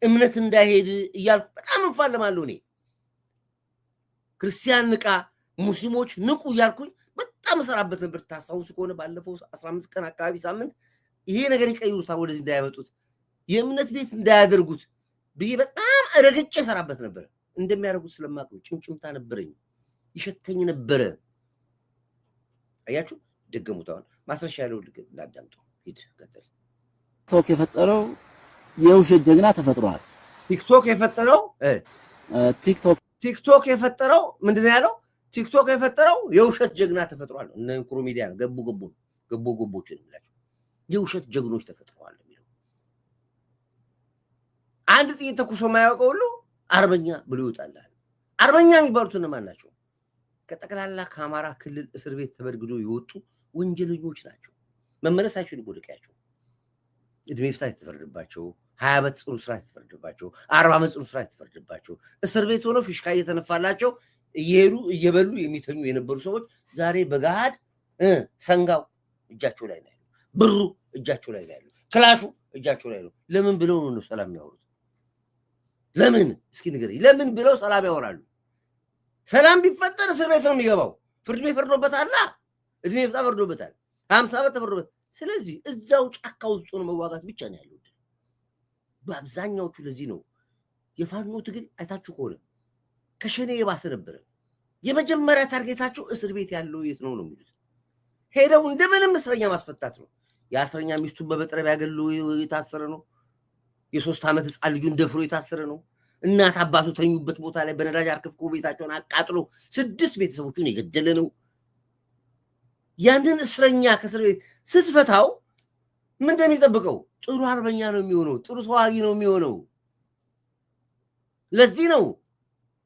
እምነት እንዳይሄድ እያልኩ በጣም እንፋለማለሁ። እኔ ክርስቲያን ንቃ፣ ሙስሊሞች ንቁ እያልኩኝ በጣም ሰራበት ነበር። ታስታውሱ ከሆነ ባለፈው 15 ቀን አካባቢ ሳምንት ይሄ ነገር ይቀይሩታል ወደዚህ እንዳያመጡት የእምነት ቤት እንዳያደርጉት ብዬ በጣም ረግጬ ሰራበት ነበር። እንደሚያደርጉት ስለማውቅ ጭምጭምታ ነበረኝ፣ ይሸተኝ ነበረ። አያችሁ ደገሙት። አሁን ማስረሻ ያለው ልክ እንዳዳምጠው ሂድ ቀጥል። ቲክቶክ የፈጠረው የውሸት ጀግና ተፈጥሯል። ቲክቶክ የፈጠረው ምንድነው ያለው? ቲክቶክ የፈጠረው የውሸት ጀግና ተፈጥሯል። እነ ኢንክሮ ሚዲያ ገቦችን ይላችሁ የውሸት ጀግኖች ተፈጥሯል የሚለው አንድ ጥይት ተኩሶ የማያውቀው ሁሉ አርበኛ ብሎ ይወጣላል። አርበኛ የሚባሉት እነማን ናቸው? ከጠቅላላ ከአማራ ክልል እስር ቤት ተበድግዶ የወጡ ወንጀለኞች ናቸው። መመለስ አይችሉም ወደ ቀያቸው። እድሜ ፍታት የተፈረደባቸው 20 ዓመት ጽኑ እስራት የተፈረደባቸው 40 ዓመት ጽኑ እስራት የተፈረደባቸው እስር ቤት ሆነው ፊሽካ እየተነፋላቸው እየሄዱ እየበሉ የሚተኙ የነበሩ ሰዎች ዛሬ በገሃድ ሰንጋው እጃቸው ላይ ነው ያለው፣ ብሩ እጃቸው ላይ ነው ያለው፣ ክላሹ እጃቸው ላይ ነው። ለምን ብለው ነው ሰላም ያወሩት? ለምን እስኪ ንገረኝ። ለምን ብለው ሰላም ያወራሉ? ሰላም ቢፈጠር እስር ቤት ነው የሚገባው። ፍርድ ቤት ፈርዶበታል። እድሜ ፍታት ፈርዶበታል። 50 ዓመት ተፈርዶበታል። ስለዚህ እዛው ጫካ ውስጥ ነው መዋጋት ብቻ ነው ያለው በአብዛኛዎቹ። ለዚህ ነው የፋኖ ትግል አይታችሁ ከሆነ ከሸኔ የባሰ ነበረ። የመጀመሪያ ታርጌታቸው እስር ቤት ያለው የት ነው የሚሉት። ሄደው እንደምንም እስረኛ ማስፈታት ነው። የአስረኛ ሚስቱን በመጥረቢያ ገሎ የታሰረ ነው። የ3 ዓመት ህፃን ልጁን ደፍሮ የታሰረ ነው። እናት አባቱ ተኙበት ቦታ ላይ በነዳጅ አርከፍክፎ ቤታቸውን አቃጥሎ 6 ቤተሰቦቹን የገደለ ነው። ያንን እስረኛ ከእስር ቤት ስትፈታው ምን እንደሚጠብቀው ጥሩ አርበኛ ነው የሚሆነው፣ ጥሩ ተዋጊ ነው የሚሆነው። ለዚህ ነው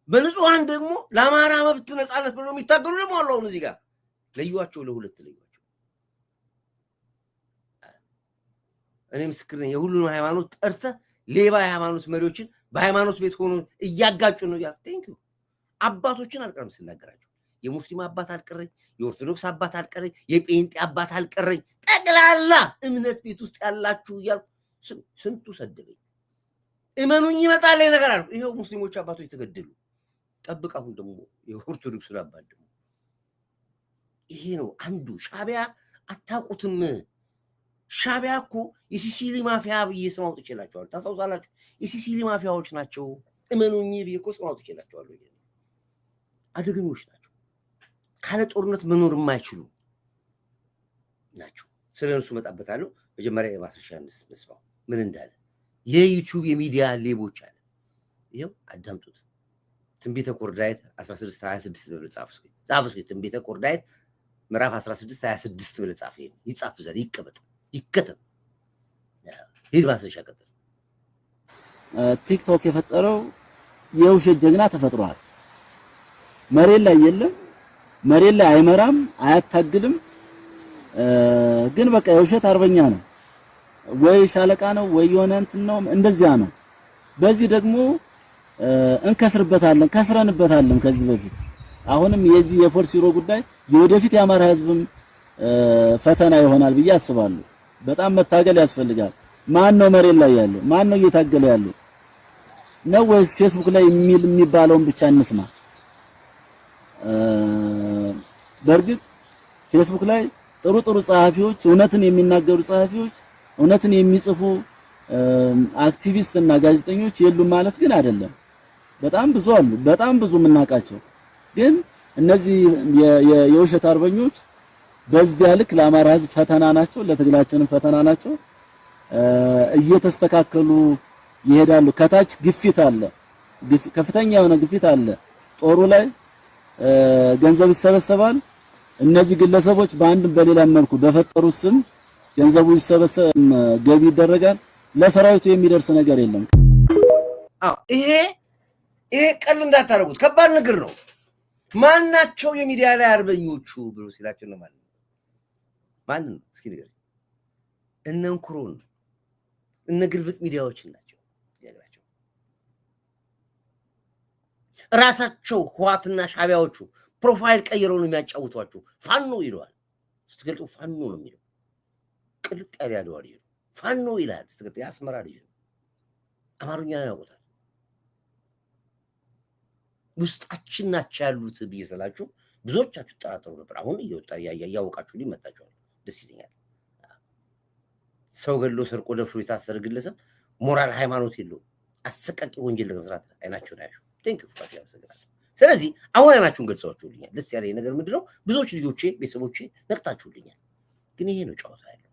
በንጹሃን ደግሞ ለአማራ መብት ነፃነት ብሎ የሚታገሉ ደግሞ አሉ። አሁን እዚህ ጋር ለዩዋቸው፣ ለሁለት ለዩዋቸው። እኔ ምስክር ነኝ። የሁሉንም ሃይማኖት ጠርተህ ሌባ የሃይማኖት መሪዎችን በሃይማኖት ቤት ሆኖ እያጋጩ ነው። ያ ቴንክ ዩ አባቶችን አልቀረም ስናገራቸው። የሙስሊም አባት አልቀረኝ፣ የኦርቶዶክስ አባት አልቀረኝ፣ የጴንጤ አባት አልቀረኝ። ጠቅላላ እምነት ቤት ውስጥ ያላችሁ እያልኩ ስንቱ ሰደበኝ። እመኑኝ ይመጣል ነገር አልኩ። ይሄው ሙስሊሞች አባቶች ተገደሉ። ጠብቅ። አሁን ደግሞ የኦርቶዶክስ አባት ደግሞ ይሄ ነው አንዱ። ሻቢያ አታውቁትም። ሻቢያ እኮ የሲሲሊ ማፊያ ብዬ ስም አውጥቼላቸዋለሁ። ታስታውሳላችሁ? የሲሲሊ ማፊያዎች ናቸው። እመኑኝ ብዬ እኮ ስም አውጥቼላቸዋለሁ። አደገኞች ናቸው። ካለ ጦርነት መኖር የማይችሉ ናቸው። ስለነሱ መጣበታለሁ። መጀመሪያ የማስረሻ እንስማው ምን እንዳለ። የዩቲዩብ የሚዲያ ሌቦች አለ። ይሄው አዳምጡት። ትንቢተ ኮርዳይት 16:26 ብለህ ጻፍ እስኪ። ትንቢተ ኮርዳይት ምዕራፍ 16:26 ብለህ ጻፍ። ይጻፍ ዘንድ ይቀበጥ ይከተም። ሂድ ማስረሻ ቀጥል። ቲክቶክ የፈጠረው የውሸት ጀግና ተፈጥሯል። መሬት ላይ የለም፣ መሬት ላይ አይመራም፣ አያታግልም። ግን በቃ የውሸት አርበኛ ነው። ወይ ሻለቃ ነው ወይ የሆነ እንትን ነው፣ እንደዚያ ነው። በዚህ ደግሞ እንከስርበታለን፣ ከስረንበታለን ከዚህ በፊት። አሁንም የዚህ የፎርሲሮ ጉዳይ የወደፊት የአማራ ህዝብም ፈተና ይሆናል ብዬ አስባለሁ። በጣም መታገል ያስፈልጋል። ማን ነው መሬት ላይ ያለው? ማን ነው እየታገለ ያለው? ነው ወይስ ፌስቡክ ላይ የሚባለውን ብቻ እንስማ? በእርግጥ ፌስቡክ ላይ ጥሩ ጥሩ ጸሐፊዎች፣ እውነትን የሚናገሩ ጸሐፊዎች፣ እውነትን የሚጽፉ አክቲቪስት እና ጋዜጠኞች የሉም ማለት ግን አይደለም። በጣም ብዙ አሉ። በጣም ብዙ የምናውቃቸው ግን እነዚህ የውሸት አርበኞች በዚያ ልክ ለአማራ ህዝብ ፈተና ናቸው፣ ለትግላችንም ፈተና ናቸው። እየተስተካከሉ ይሄዳሉ። ከታች ግፊት አለ፣ ከፍተኛ የሆነ ግፊት አለ። ጦሩ ላይ ገንዘብ ይሰበሰባል። እነዚህ ግለሰቦች በአንድም በሌላ መልኩ በፈጠሩት ስም ገንዘቡ ይሰበሰብ ገቢ ይደረጋል። ለሰራዊቱ የሚደርስ ነገር የለም። ይሄ ቀል እንዳታረጉት፣ ከባድ ነገር ነው። ማናቸው የሚዲያ ላይ አርበኞቹ ብሎ ሲላቸው ነው ማለት ነው። ማን ነው እስኪ ንገር። እነ እንኩሮን እነ ግልብጥ ሚዲያዎች ናቸው ያግራቸው። ራሳቸው ህዋትና ሻቢያዎቹ ፕሮፋይል ቀይረው ነው የሚያጫውቷቸው። ፋኖ ይለዋል ስትገልጡ፣ ፋኖ ነው የሚለው። ቅልጥ ያለው ልጅ ፋኖ ይላል ስትገልጡ። ያስመራ ልጅ ነው። አማርኛ ያውቁታል። ውስጣችን ናቸው ያሉት ብዬ ስላችሁ ብዙዎቻችሁ ተጠራጥሩ ነበር። አሁን እየወጣ ያያወቃችሁ ሊመጣችሁ ደስ ይለኛል። ሰው ገሎ ሰርቆ ደፍሮ የታሰረ ግለሰብ ሞራል ሃይማኖት የለውም። አሰቃቂ ወንጀል ለመስራት አይናቸውን አያሹ። ቴንክ ዩ ፋቲ ያመሰግናል። ስለዚህ አሁን አይናችሁን ገልጸዋችሁልኛል። ደስ ያለኝ ነገር ምንድነው? ብዙዎች ልጆቼ ቤተሰቦቼ ነቅታችሁልኛል። ግን ይሄ ነው ጨዋታ ያለው።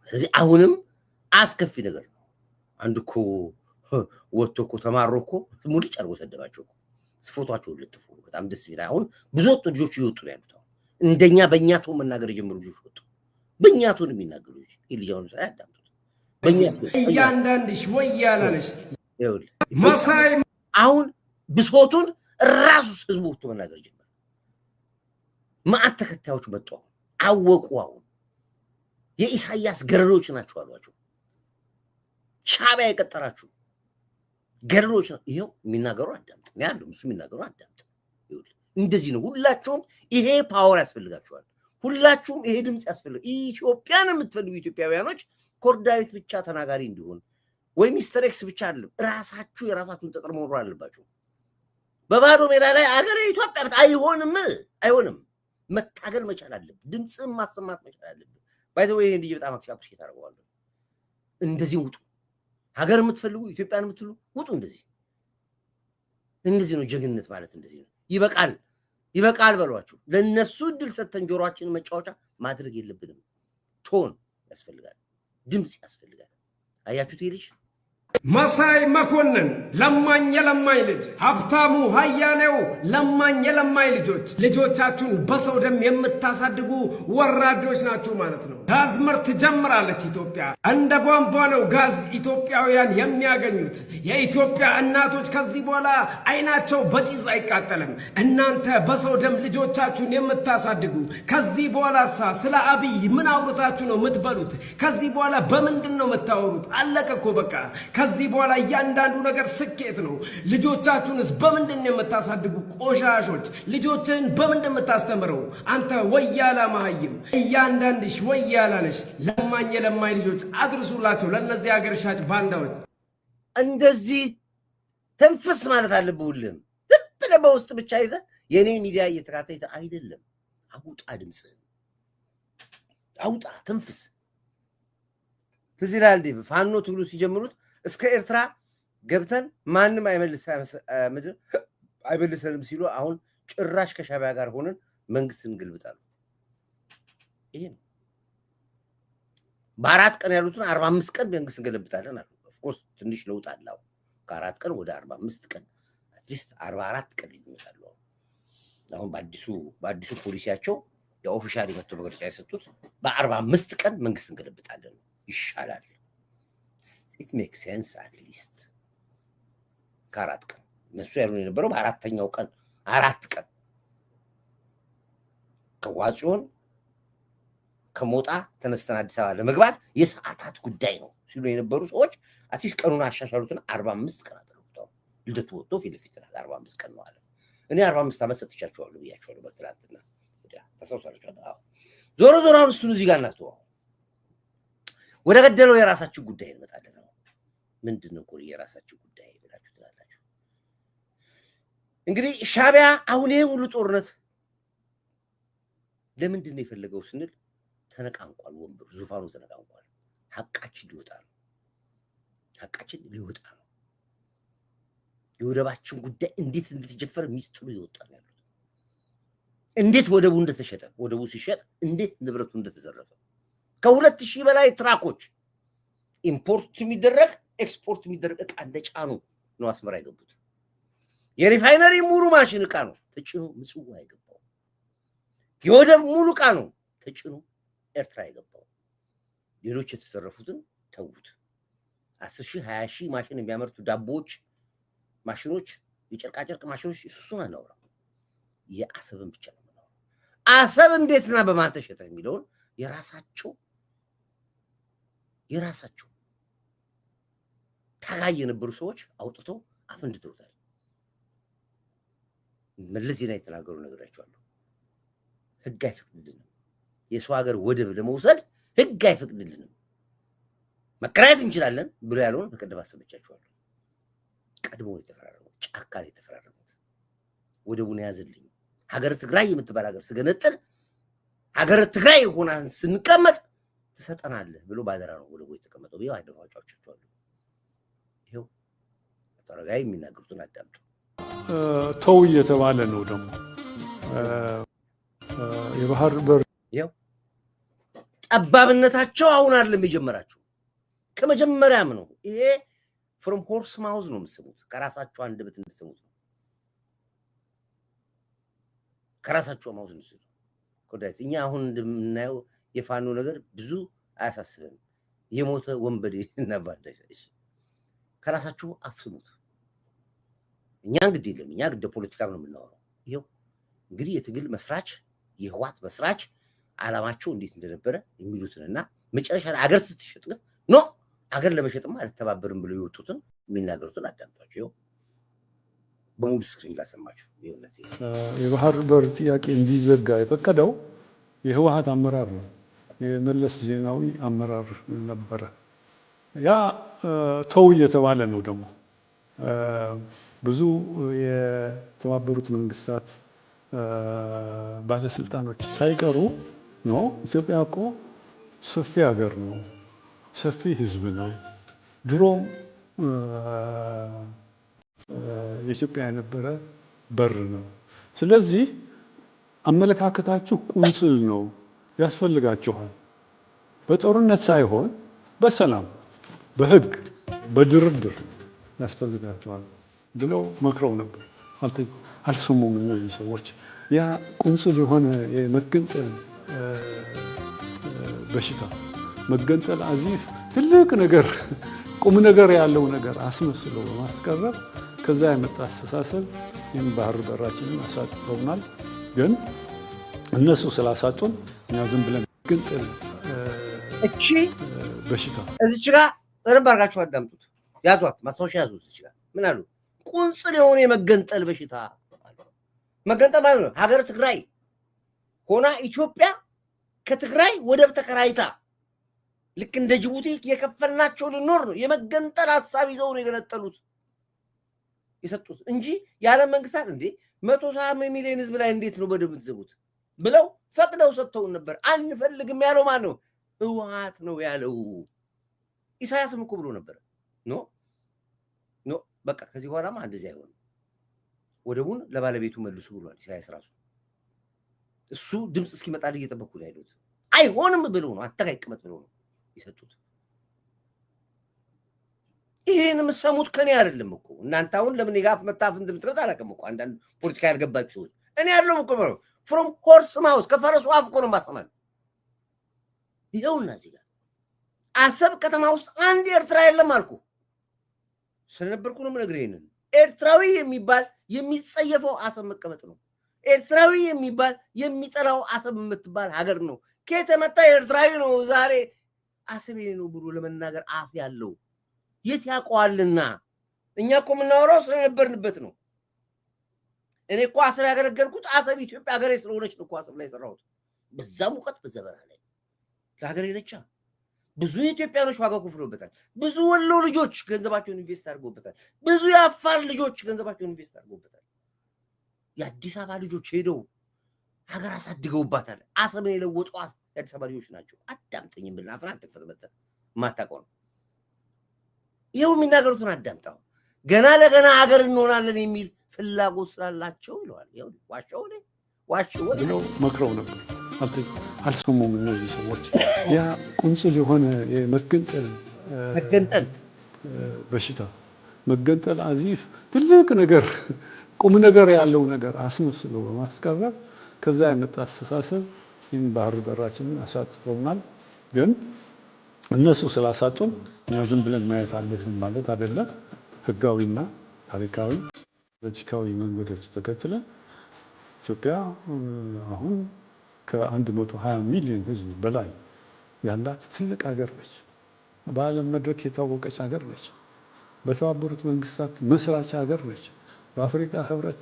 ስለዚህ አሁንም አስከፊ ነገር ነው። አንድ እኮ ወጥቶ እኮ ተማሮ እኮ ሙልጭ አድርጎ ሰደባቸው እኮ። ፎቶአቸውን ልጥፉ። በጣም ደስ ይላል። አሁን ብዙ ልጆች እየወጡ ነው ያሉት። እንደኛ በእኛ ቶን መናገር የጀመሩ ልጆች ወጡ። በእኛ ቶን የሚናገሩ ልጆች ይልጃውን ሳያዳምጡት በእኛ እያንዳንድሽ ወይ ያላለሽ መሳይ አሁን ብሶቱን ራሱ ህዝቡ ወጥቶ መናገር ጀመረ። ማዕት ተከታዮች መጡ። አወቁ። አሁን የኢሳያስ ገረዶች ናቸው አሏቸው። ሻቢያ የቀጠራችሁ ገረዶች ነው። ይሄው የሚናገሩ አዳምጥ ነው ያለው። እሱ የሚናገሩ አዳምጥ። እንደዚህ ነው። ሁላችሁም ይሄ ፓወር ያስፈልጋችኋል። ሁላችሁም ይሄ ድምጽ ያስፈልጋል። ኢትዮጵያን የምትፈልጉ ኢትዮጵያውያኖች ኮርዳዊት ብቻ ተናጋሪ እንዲሆን ወይ ሚስተር ኤክስ ብቻ አይደለም፣ ራሳችሁ የራሳችሁን ጥቅም መኖር አለባችሁ። በባዶ ሜዳ ላይ አገሬ ኢትዮጵያ አይሆንም፣ አይሆንም። መታገል መቻል አለብን። ድምጽን ማሰማት መቻል አለብን። ባይዘው ይሄ እንዲህ በጣም አክሽፍ ታደርገዋለሁ። እንደዚህ ውጡ። ሀገር የምትፈልጉ ኢትዮጵያን የምትሉ ውጡ። እንደዚህ ነው ጀግንነት ማለት። እንደዚህ ነው። ይበቃል በሏቸው። ለነሱ እድል ሰተን ጆሮአችንን መጫወቻ ማድረግ የለብንም። ቶን ያስፈልጋል፣ ድምጽ ያስፈልጋል። አያችሁት? ይልሽ መሳይ መኮንን ለማኝ የለማኝ ልጅ፣ ሀብታሙ ሀያኔው ለማኝ የለማኝ ልጆች፣ ልጆቻችሁን በሰው ደም የምታሳድጉ ወራዶች ናችሁ ማለት ነው። ጋዝ ምርት ጀምራለች ኢትዮጵያ። እንደ ቧንቧ ነው ጋዝ ኢትዮጵያውያን የሚያገኙት። የኢትዮጵያ እናቶች ከዚህ በኋላ አይናቸው በጭስ አይቃጠልም። እናንተ በሰው ደም ልጆቻችሁን የምታሳድጉ ከዚህ በኋላሳ ስለ አብይ ምን አውርታችሁ ነው የምትበሉት? ከዚህ በኋላ በምንድን ነው የምታወሩት? አለቀ እኮ በቃ። ከዚህ በኋላ እያንዳንዱ ነገር ስኬት ነው። ልጆቻችሁንስ በምንድን ነው የምታሳድጉ? ቆሻሾች። ልጆችን በምንድን የምታስተምረው? አንተ ወያላ ማህይም፣ እያንዳንድሽ ወያላ ነሽ። ለማኝ የለማኝ ልጆች አድርሱላቸው ለእነዚህ ሀገር ሻጭ ባንዳዎች። እንደዚህ ተንፍስ ማለት አለብህ። ሁሉም ዝም ብለህ በውስጥ ብቻ ይዘህ የኔ ሚዲያ እየተካተተ አይደለም። አውጣ፣ ድምፅህን አውጣ፣ ተንፍስ። ትዝ ይልሃል ፋኖ ትግሉ ሲጀምሩት እስከ ኤርትራ ገብተን ማንም አይመልሰንም ሲሉ አሁን ጭራሽ ከሻቢያ ጋር ሆነን መንግስትን እንገልብጣለን። ይሄ ነው። በአራት ቀን ያሉትን 45 ቀን መንግስት እንገለብጣለን አሉ። ኦፍኮርስ ትንሽ ለውጥ አለው። ከአራት ቀን ወደ 45 ቀን አትሊስት 44 ቀን ይመጣሉ። አሁን በአዲሱ ፖሊሲያቸው የኦፊሻሊ መጥቶ መግለጫ የሰጡት በ45 ቀን መንግስት እንገለብጣለን ይሻላል። it makes sense at least ከአራት ቀን እነሱ ያሉን የነበረው በአራተኛው ቀን 4 ቀን ከዋጽዮን ከሞጣ ተነስተን አዲስ አበባ ለመግባት የሰዓታት ጉዳይ ነው ሲሉ የነበሩ ሰዎች አትሊስት ቀኑን አሻሻሉትና 45 ቀን አደረጉታው። ልደቱ ወጥቶ ፊት ለፊት 45 ቀን ነው አለ። እኔ 45 ዓመት ሰጥቻቸዋለሁ ብያቸዋለሁ በትናንትና ወዲያ። ተሰውሳለሁ። ዞሮ አሁን እሱን እዚህ ጋር እናስተዋው። ወደ ገደለው የራሳችሁ ጉዳይ እንመጣለን። ምንድነው ቆይ የራሳችሁ ጉዳይ ብላችሁ ትላላችሁ? እንግዲህ ሻቢያ አሁን ይሄ ሁሉ ጦርነት ለምንድን ነው የፈለገው ስንል ተነቃንቋል። ወንበሩ ዙፋኑ ተነቃንቋል። ሐቃችን ሊወጣ ነው። የወደባችን ጉዳይ እንዴት እንደተጀፈረ ሚስጥሩ ይወጣል ያለው እንዴት ወደቡ እንደተሸጠ ወደቡ ሲሸጥ እንዴት ንብረቱ እንደተዘረፈ ከ2000 በላይ ትራኮች ኢምፖርት የሚደረግ ኤክስፖርት የሚደረግ ዕቃ እንደጫኑ ነው አስመራ የገቡት የሪፋይነሪ ሙሉ ማሽን ዕቃ ነው ተጭኖ ምጽዋ የገባው የወደብ ሙሉ ዕቃ ነው ተጭኖ ኤርትራ የገባው ሌሎች የተዘረፉትን ተውት 10,000 20,000 ማሽን የሚያመርቱ ዳቦዎች ማሽኖች የጨርቃጨርቅ ማሽኖች እሱን አናውራ የአሰብን ብቻ ነው አሰብ እንዴትና በማን ተሸጠ የሚለውን የራሳቸው ታጋይ የነበሩ ሰዎች አውጥተው አፈንድተውታል መለስ ዜናዊ የተናገሩ ነገራቸዋለሁ ህግ አይፈቅድልንም የሰው ሀገር ወደብ ለመውሰድ ህግ አይፈቅድልንም መከራየት እንችላለን ብሎ ያለውን በቀደም አሰምቻችኋለሁ ቀድሞ የተፈራረሙት ጫካ ላይ የተፈራረሙት ወደቡን ያዝልኝ ሀገር ትግራይ የምትባል ሀገር ስገነጥል ሀገር ትግራይ ሆናን ስንቀመጥ ተሰጠናለህ ብሎ ባደራ ነው ወደቡ የተቀመጠው ቢው አደረዋጫቸው ይሄው ተረጋይ የሚናገሩትን አዳምጡ ተው እየተባለ ነው ደግሞ የባህር በር ይሄው ጠባብነታቸው አሁን አይደለም የጀመራቸው ከመጀመሪያም ነው ይሄ from horse mouth ነው የምትሰሙት ከራሳቸው አንደበት የምትሰሙት ከራሳቸው ማውዝ ነው ኮዳይት እኛ አሁን እንደምናየው የፋኖ ነገር ብዙ አያሳስበንም የሞተ ወንበዴ እና ባዳሽ ከራሳቸው አፍስሙት እኛ እንግዲህ ለምን እኛ ግደ ፖለቲካ ነው የምናወራው ይሄው እንግዲህ የትግል መስራች የህዋት መስራች አላማቸው እንዴት እንደነበረ የሚሉትንና መጨረሻ ላይ አገር ስትሸጥ ኖ አገር ለመሸጥማ አልተባበርም ብለው ይወጡትን የሚናገሩትን አዳምጣቸው በሙሉ ስክሪን ላሰማችሁ ይኸውነት የባህር በር ጥያቄ እንዲዘጋ የፈቀደው የህወሓት አመራር ነው የመለስ ዜናዊ አመራር ነበረ ያ ተው እየተባለ ነው ደግሞ ብዙ የተባበሩት መንግስታት ባለስልጣኖች ሳይቀሩ ነው ኢትዮጵያ እኮ ሰፊ ሀገር ነው ሰፊ ህዝብ ነው ድሮ የኢትዮጵያ የነበረ በር ነው ስለዚህ አመለካከታችሁ ቁንጽል ነው ያስፈልጋችኋል በጦርነት ሳይሆን በሰላም በህግ በድርድር ያስፈልጋችኋል ብለው መክረው ነበር አልሰሙም እነዚህ ሰዎች ያ ቁንጽል የሆነ የመገንጠል በሽታ መገንጠል አዚፍ ትልቅ ነገር ቁም ነገር ያለው ነገር አስመስለው በማስቀረብ ከዛ የመጣ አስተሳሰብ ይህን ባህር በራችንን አሳጥተውናል ግን እነሱ ስላሳጡን እኛ ዝም ብለን ግንጥል እቺ በሽታ እዚች ጋር በደንብ አድርጋችሁ አዳምጡት ያዟት ማስታወሻ ያዙት እዚች ጋር ምን አሉ ቁንጽል የሆነ የመገንጠል በሽታ መገንጠል ማለት ነው ሀገር ትግራይ ሆና ኢትዮጵያ ከትግራይ ወደብ ተከራይታ ልክ እንደ ጅቡቲ የከፈልናቸው ልኖር ነው የመገንጠል ሐሳብ ይዘው ነው የገነጠሉት የሰጡት እንጂ ያለ መንግስታት እንዴ 170 ሚሊዮን ህዝብ ላይ እንዴት ነው ወደብ የምትዘጉት ብለው ፈቅደው ሰጥተውን ነበር አንፈልግም ያለው ማን ነው ህወሓት ነው ያለው ኢሳያስም እኮ ብሎ ነበር ኖ በቃ ከዚህ በኋላማ እንደዚህ አይሆንም ወደቡን ለባለቤቱ መልሱ ብሏል ኢሳያስ ራሱ እሱ ድምጽ እስኪመጣ እየጠበቁ ነው ያሉት አይሆንም ብለው ነው አተካይቀመጥ ብለው ነው ይሰጡት ይሄን የምትሰሙት ከኔ አይደለም እኮ እናንተ አሁን ለምን ይጋፍ መታፍ እንደምትቀጣ አላውቅም እኮ አንዳንድ ፖለቲካ ያልገባችሁ ሰዎች እኔ ያለው እኮ ነው from horse mouth ከፈረሱ አፍ እኮ ነው ማሰማል ይሄውና እዚህ ጋር አሰብ ከተማ ውስጥ አንድ ኤርትራ የለም አልኩ ስለነበርኩ ነው የምነግርህ ኤርትራዊ የሚባል የሚጸየፈው አሰብ መቀመጥ ነው ኤርትራዊ የሚባል የሚጠላው አሰብ የምትባል ሀገር ነው ከየተመጣ ኤርትራዊ ነው ዛሬ አሰብ ነው ብሎ ለመናገር አፍ ያለው የት ያውቀዋልና እኛ እኮ የምናወራው ስለነበርንበት ነው እኔ እኮ አሰብ ያገለገልኩት አሰብ ኢትዮጵያ ሀገሬ ስለሆነች ነው እኮ አሰብ ላይ ሰራሁት በዛ ሙቀት በዘበራ ላይ ሀገሬ ነች ብዙ ኢትዮጵያኖች ዋጋ ከፍለውበታል ብዙ ወሎ ልጆች ገንዘባቸውን ኢንቨስት አድርገውበታል ብዙ የአፋር ልጆች ገንዘባቸውን ኢንቨስት አድርገውበታል የአዲስ አበባ ልጆች ሄደው ሀገር አሳድገውባታል አሰብን የለወጧት የአዲስ አበባ ልጆች ናቸው አዳምጠኝም ብለህ አፍራን ተፈተበተ ማታውቀው ነው ይሄው የሚናገሩትን አዳምጣው ገና ለገና ሀገር እንሆናለን የሚል ፍላጎት ስላላቸው ይለዋል። ያው ዋሻው ብለው መክረው ነበር። አልሰሙም እነዚህ ሰዎች። ያ ቁንጽል የሆነ የመገንጠል በሽታ መገንጠል አዚፍ ትልቅ ነገር ቁም ነገር ያለው ነገር አስመስሎ በማስቀረብ ከዛ የመጣ አስተሳሰብ ይህን ባህር በራችንን አሳጥቶናል። ግን እነሱ ስላሳጡን እኛ ዝም ብለን ማየት አለብን ማለት አይደለም። ህጋዊና ታሪካዊ ፖለቲካዊ መንገዶች ተከትለን ኢትዮጵያ አሁን ከ120 ሚሊዮን ህዝብ በላይ ያላት ትልቅ ሀገር ነች። በዓለም መድረክ የታወቀች ሀገር ነች። በተባበሩት መንግስታት መስራች ሀገር ነች። በአፍሪካ ህብረት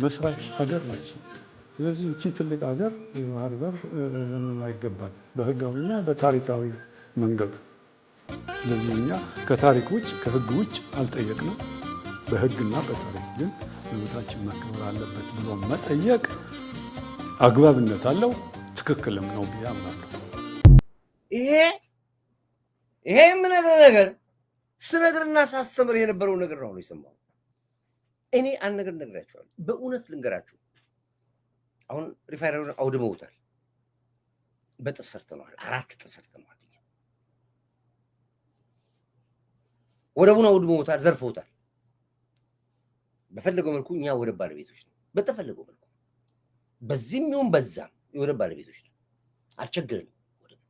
መስራች ሀገር ነች። ስለዚህ እቺ ትልቅ ሀገር የባህር በር አይገባል በህጋዊና በታሪካዊ መንገድ። ስለዚህ እኛ ከታሪክ ውጭ ከህግ ውጭ አልጠየቅንም። በህግና በታሪክ ግን መብታችን መከበር አለበት ብሎ መጠየቅ አግባብነት አለው፣ ትክክልም ነው ብዬ አምናለሁ። ይሄ የምነግርህ ነገር ስነግርና ሳስተምር የነበረው ነገር ነው የሰማው። እኔ አንድ ነገር ነግራቸዋለሁ። በእውነት ልንገራችሁ፣ አሁን ሪፋይነሪውን አውድመውታል። በጥፍ ሰርተነዋል፣ 4 እጥፍ ሰርተነዋል። ወደቡን አውድመውታል፣ ዘርፈውታል። በፈለገው መልኩ እኛ ወደብ ባለቤቶች ነው። በተፈለገው መልኩ በዚህም ይሁን በዛም የወደብ ባለቤቶች ነው። አልቸግረንም። ወደብ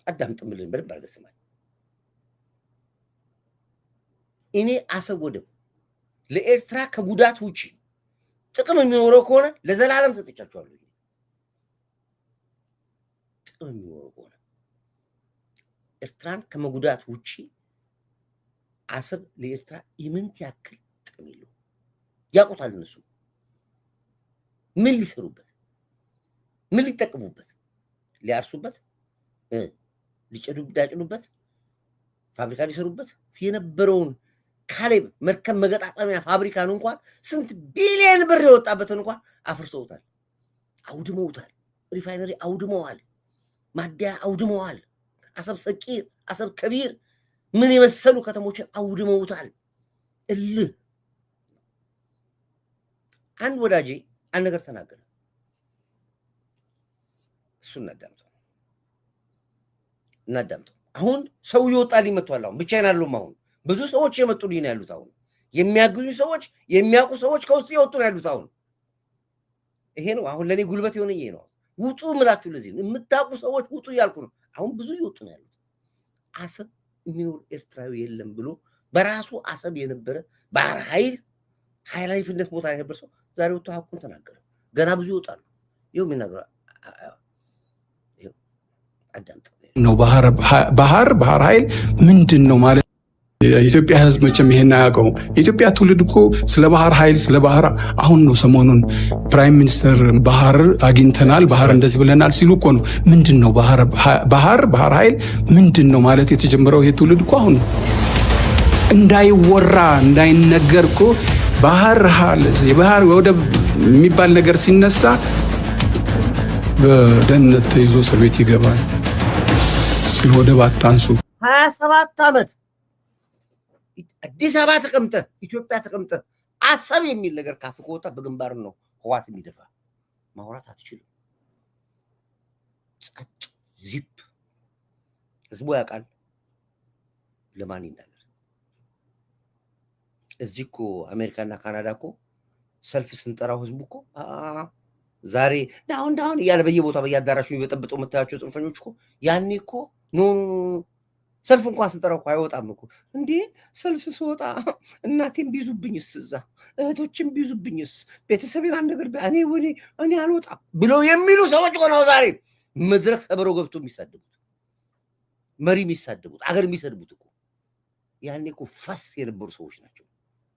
አዳምጥምልን በደንብ አድርገህ ስማኝ። እኔ አሰብ ወደብ ለኤርትራ ከጉዳት ውጪ ጥቅም የሚኖረው ከሆነ ለዘላለም ሰጥቻቸዋለሁ። ጥቅም የሚኖረው ከሆነ ኤርትራን ከመጉዳት ውጪ አሰብ ለኤርትራ ኢምንት ያክል ጥቅም የለው። ያውቁታል እነሱ ምን ሊሰሩበት፣ ምን ሊጠቅሙበት፣ ሊያርሱበት፣ ሊጨዱበት፣ ፋብሪካ ሊሰሩበት የነበረውን ካሌብ መርከብ መገጣጠሚያ ፋብሪካን እንኳን ስንት ቢሊዮን ብር የወጣበትን እንኳን አፍርሰውታል፣ አውድመውታል። ሪፋይነሪ አውድመዋል፣ ማደያ አውድመዋል። አሰብ ሰቂር፣ አሰብ ከቢር ምን የመሰሉ ከተሞችን አውድመውታል። እልህ አንድ ወዳጄ አንድ ነገር ተናገረ። እሱ እናዳምጠው። አሁን ሰው ይወጣልኝ መጥቷል። አሁን ብቻዬን አይደለሁም። አሁን ብዙ ሰዎች የመጡልኝ ነው ያሉት። አሁን የሚያግዙ ሰዎች፣ የሚያውቁ ሰዎች ከውስጥ የወጡ ነው ያሉት። አሁን ይሄ ነው አሁን ለኔ ጉልበት የሆነ ይሄ ነው። ውጡ ምላችሁ ለዚህ የምታውቁ ሰዎች ውጡ እያልኩ ነው። አሁን ብዙ ይወጡ ነው ያሉት። አሰብ የሚኖር ኤርትራዊ የለም ብሎ በራሱ አሰብ የነበረ ባህር ኃላፊነት ቦታ የነበር ሰው ዛሬ ወጥቶ ሀቁን ተናገረ። ገና ብዙ ይወጣሉ። ይኸው የሚናገሩ አዳምጥ ነው። ባህር ኃይል ምንድን ነው ማለት የኢትዮጵያ ሕዝብ መቼም ይሄን አያውቀውም። የኢትዮጵያ ትውልድ እኮ ስለ ባህር ኃይል ስለ ባህር አሁን ነው ሰሞኑን ፕራይም ሚኒስተር ባህር አግኝተናል፣ ባህር እንደዚህ ብለናል ሲሉ እኮ ነው። ምንድን ነው ባህር ኃይል ምንድን ነው ማለት የተጀመረው ይሄ ትውልድ እኮ አሁን ነው። እንዳይወራ እንዳይነገር እኮ የባህር ወደብ የሚባል ነገር ሲነሳ በደህንነት ተይዞ እስር ቤት ይገባል። ስለ ወደብ አታንሱ። 27 ዓመት አዲስ አበባ ተቀምጠ ኢትዮጵያ ተቀምጠ አሰብ የሚል ነገር ካፍ ከወጣ በግንባር ነው ህዋት የሚደፋ። ማውራት አትችልም። ጸጥ ዚፕ። ህዝቡ ያውቃል ለማን ይናገር። እዚህ እኮ አሜሪካና ካናዳ እኮ ሰልፍ ስንጠራው ህዝቡ እኮ ዛሬ ዳውን እያለ በየቦታ በየአዳራሹ የሚበጠብጠው የምታያቸው ጽንፈኞች እኮ ያኔ እኮ ኖ ሰልፍ እንኳን ስንጠራው እኮ አይወጣም እኮ። እንዴ ሰልፍ ስወጣ እናቴን ቢይዙብኝስ፣ እዛ እህቶችን ቢይዙብኝስ፣ ቤተሰቤን አንድ ነገር እኔ አልወጣም ብለው የሚሉ ሰዎች ሆነው ዛሬ መድረክ ሰብረው ገብቶ የሚሳደቡት መሪ የሚሳደቡት አገር የሚሰድቡት እኮ ያኔ እኮ ፈስ የነበሩ ሰዎች ናቸው።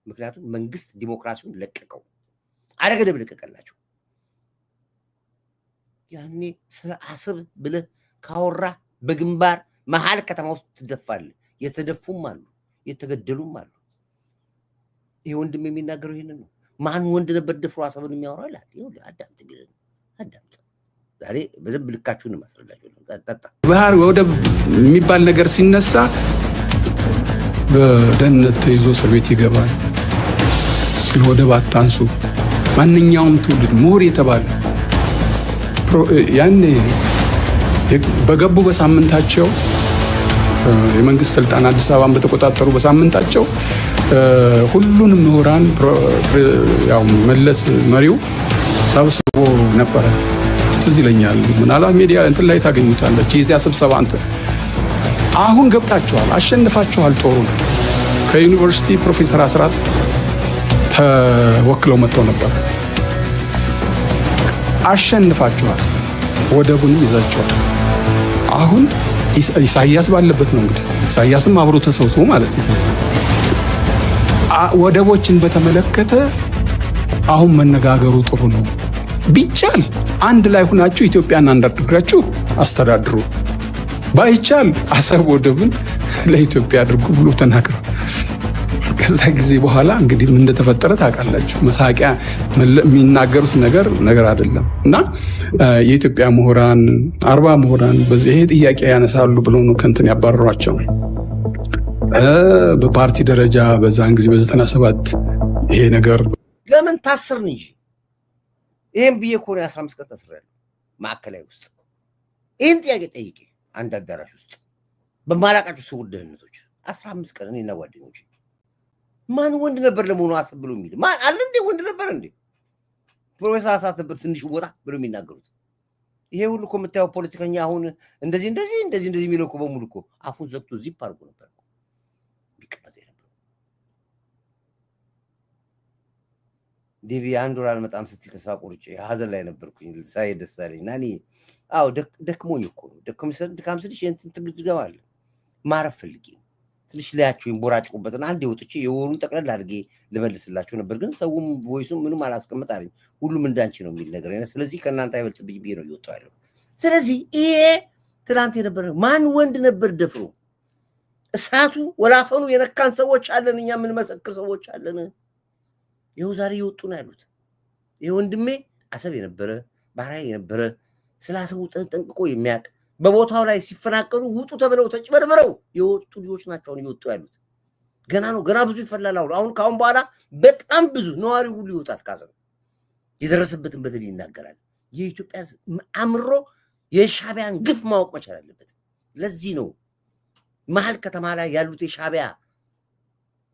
ምክንያቱም መንግስት ዲሞክራሲውን ለቀቀው፣ አደገደብ ለቀቀላቸው። ያኔ ስለ አሰብ ብለህ ካወራ በግንባር መሀል ከተማ ውስጥ ትደፋለህ። የተደፉም አሉ፣ የተገደሉም አሉ። ይሄ ወንድም የሚናገረው ይሄንን ነው። ማን ወንድ ነበር ደፍሮ አሰብን የሚያወራው ይላል። ይኸውልህ አዳምጥ። ዛሬ በደንብ ልካችሁን ማስረዳችሁ። ጠጣ ባህር ወደብ የሚባል ነገር ሲነሳ በደህንነት ተይዞ እስር ቤት ይገባል። ስለ ወደብ አታንሱ። ማንኛውም ትውልድ ምሁር የተባለ ያኔ በገቡ በሳምንታቸው የመንግስት ስልጣን አዲስ አበባን በተቆጣጠሩ በሳምንታቸው ሁሉንም ምሁራን ያው መለስ መሪው ሰብስቦ ነበረ። ትዝ ይለኛል። ምናልባት ሚዲያ እንትን ላይ ታገኙታለች። የዚያ ስብሰባ እንትን አሁን ገብታችኋል፣ አሸንፋችኋል። ጦሩ ከዩኒቨርሲቲ ፕሮፌሰር አስራት ተወክለው መጥተው ነበር። አሸንፋችኋል፣ ወደቡንም ይዛችኋል። አሁን ኢሳያስ ባለበት ነው እንግዲህ ኢሳያስም አብሮ ተሰብስቦ ማለት ነው። ወደቦችን በተመለከተ አሁን መነጋገሩ ጥሩ ነው። ቢቻል አንድ ላይ ሆናችሁ ኢትዮጵያን አንድ አድርጋችሁ አስተዳድሩ፣ ባይቻል አሰብ ወደብን ለኢትዮጵያ አድርጉ ብሎ ተናግረው ከዛ ጊዜ በኋላ እንግዲህ ምን እንደተፈጠረ ታውቃላችሁ። መሳቂያ የሚናገሩት ነገር አይደለም። እና የኢትዮጵያ ምሁራን 40 ምሁራን በዚህ ይሄ ጥያቄ ያነሳሉ ብለው ነው ከንትን ያባረሯቸው። በፓርቲ ደረጃ በዛን ጊዜ በ97 ይሄ ነገር ለምን ታስርን እንጂ ይሄን ብዬ እኮ ነው 15 ቀን ታስሬያለሁ ማዕከላዊ ውስጥ። ይሄን ጥያቄ ጠይቄ አንድ አዳራሽ ውስጥ በማላቃቸው ሰው ደህንነቶች 15 ቀን እኔና ጓደኞቼ ማን ወንድ ነበር ለመሆኑ አስብ ብሎ የሚል ማን አለ እንዴ? ወንድ ነበር እንዴ? ፕሮፌሰር አስራት ነበር ትንሽ ወጣ ብሎ የሚናገሩት። ይሄ ሁሉ እኮ የምታየው ፖለቲከኛ አሁን እንደዚህ የሚለው እኮ በሙሉ እኮ አፉን ዘግቶ ዚፕ አድርጎ ነበር ቢቀመጥ ነበር። ዲቪ አንድ ወር አልመጣም ስትል ተስፋ ቆርጬ ሀዘን ላይ ነበርኩኝ። ሳይ ደስ አለኝ እና እኔ አዎ ደክሞኝ እኮ ነው ድካም ስልሽ እንትን ትገባለህ ማረፍ ፈልጌ ትንሽ ላያቸው ይንቦራጭቁበትና አንዴ ወጥቼ የወሩን ጠቅለል አድርጌ ልመልስላችሁ ነበር። ግን ሰውም ቮይሱም ምንም አላስቀምጥ አለኝ። ሁሉም እንዳንቺ ነው የሚል ነገር አይነት። ስለዚህ ከእናንተ አይበልጥብኝ ብዬ ነው እየወጣሁ ያለው። ስለዚህ ይሄ ትናንት የነበረ ማን ወንድ ነበር ደፍሮ እሳቱ ወላፈኑ የነካን ሰዎች አለን፣ እኛ የምንመሰክር ሰዎች አለን። ይኸው ዛሬ እየወጡ ነው ያሉት። ይሄ ወንድሜ አሰብ የነበረ ባህራይ የነበረ ስለ አሰቡ ጠንቅቆ የሚያውቅ በቦታው ላይ ሲፈናቀሉ ውጡ ተብለው ተጭበርብረው የወጡ ልጆች ናቸው እየወጡ ያሉት። ገና ነው፣ ገና ብዙ ይፈላል። አሁን ካሁን በኋላ በጣም ብዙ ነዋሪ ሁሉ ይወጣል። ካሰብ የደረሰበትን በደል ይናገራል። የኢትዮጵያ አምሮ የሻቢያን ግፍ ማወቅ መቻል አለበት። ለዚህ ነው መሀል ከተማ ላይ ያሉት የሻቢያ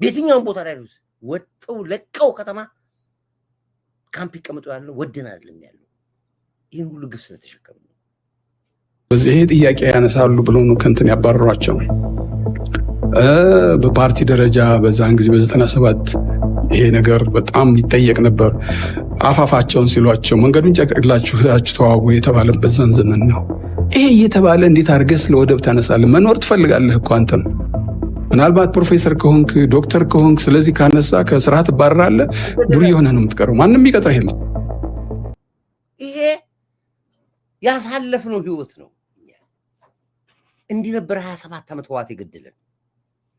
በየትኛውም ቦታ ላይ ያሉት ወጥተው ለቀው ከተማ ካምፕ ይቀመጡ ያለው ወደን አይደለም ያለው ይህን ሁሉ ግፍ ስለተሸከሙ ነው። ይሄ ጥያቄ ያነሳሉ ብለው ነው ከንትን ያባረሯቸው። በፓርቲ ደረጃ በዛን ጊዜ በ97 ይሄ ነገር በጣም ይጠየቅ ነበር። አፋፋቸውን ሲሏቸው መንገዱን ጨቅላችሁ ተዋጉ የተባለበት ዘመን ነው። ይሄ እየተባለ እንዴት አድርገህ ስለ ወደብ ታነሳለህ? መኖር ትፈልጋለህ እኮ አንተም። ምናልባት ፕሮፌሰር ከሆንክ ዶክተር ከሆንክ ስለዚህ ካነሳ ከስራ ትባረራለህ። ዱር የሆነ ነው የምትቀረው። ማንም ይቀጥርህ የለም። ይሄ ያሳለፍነው ህይወት ነው። እንዲህ ነበር 27 ዓመት ህዋት የገደለን።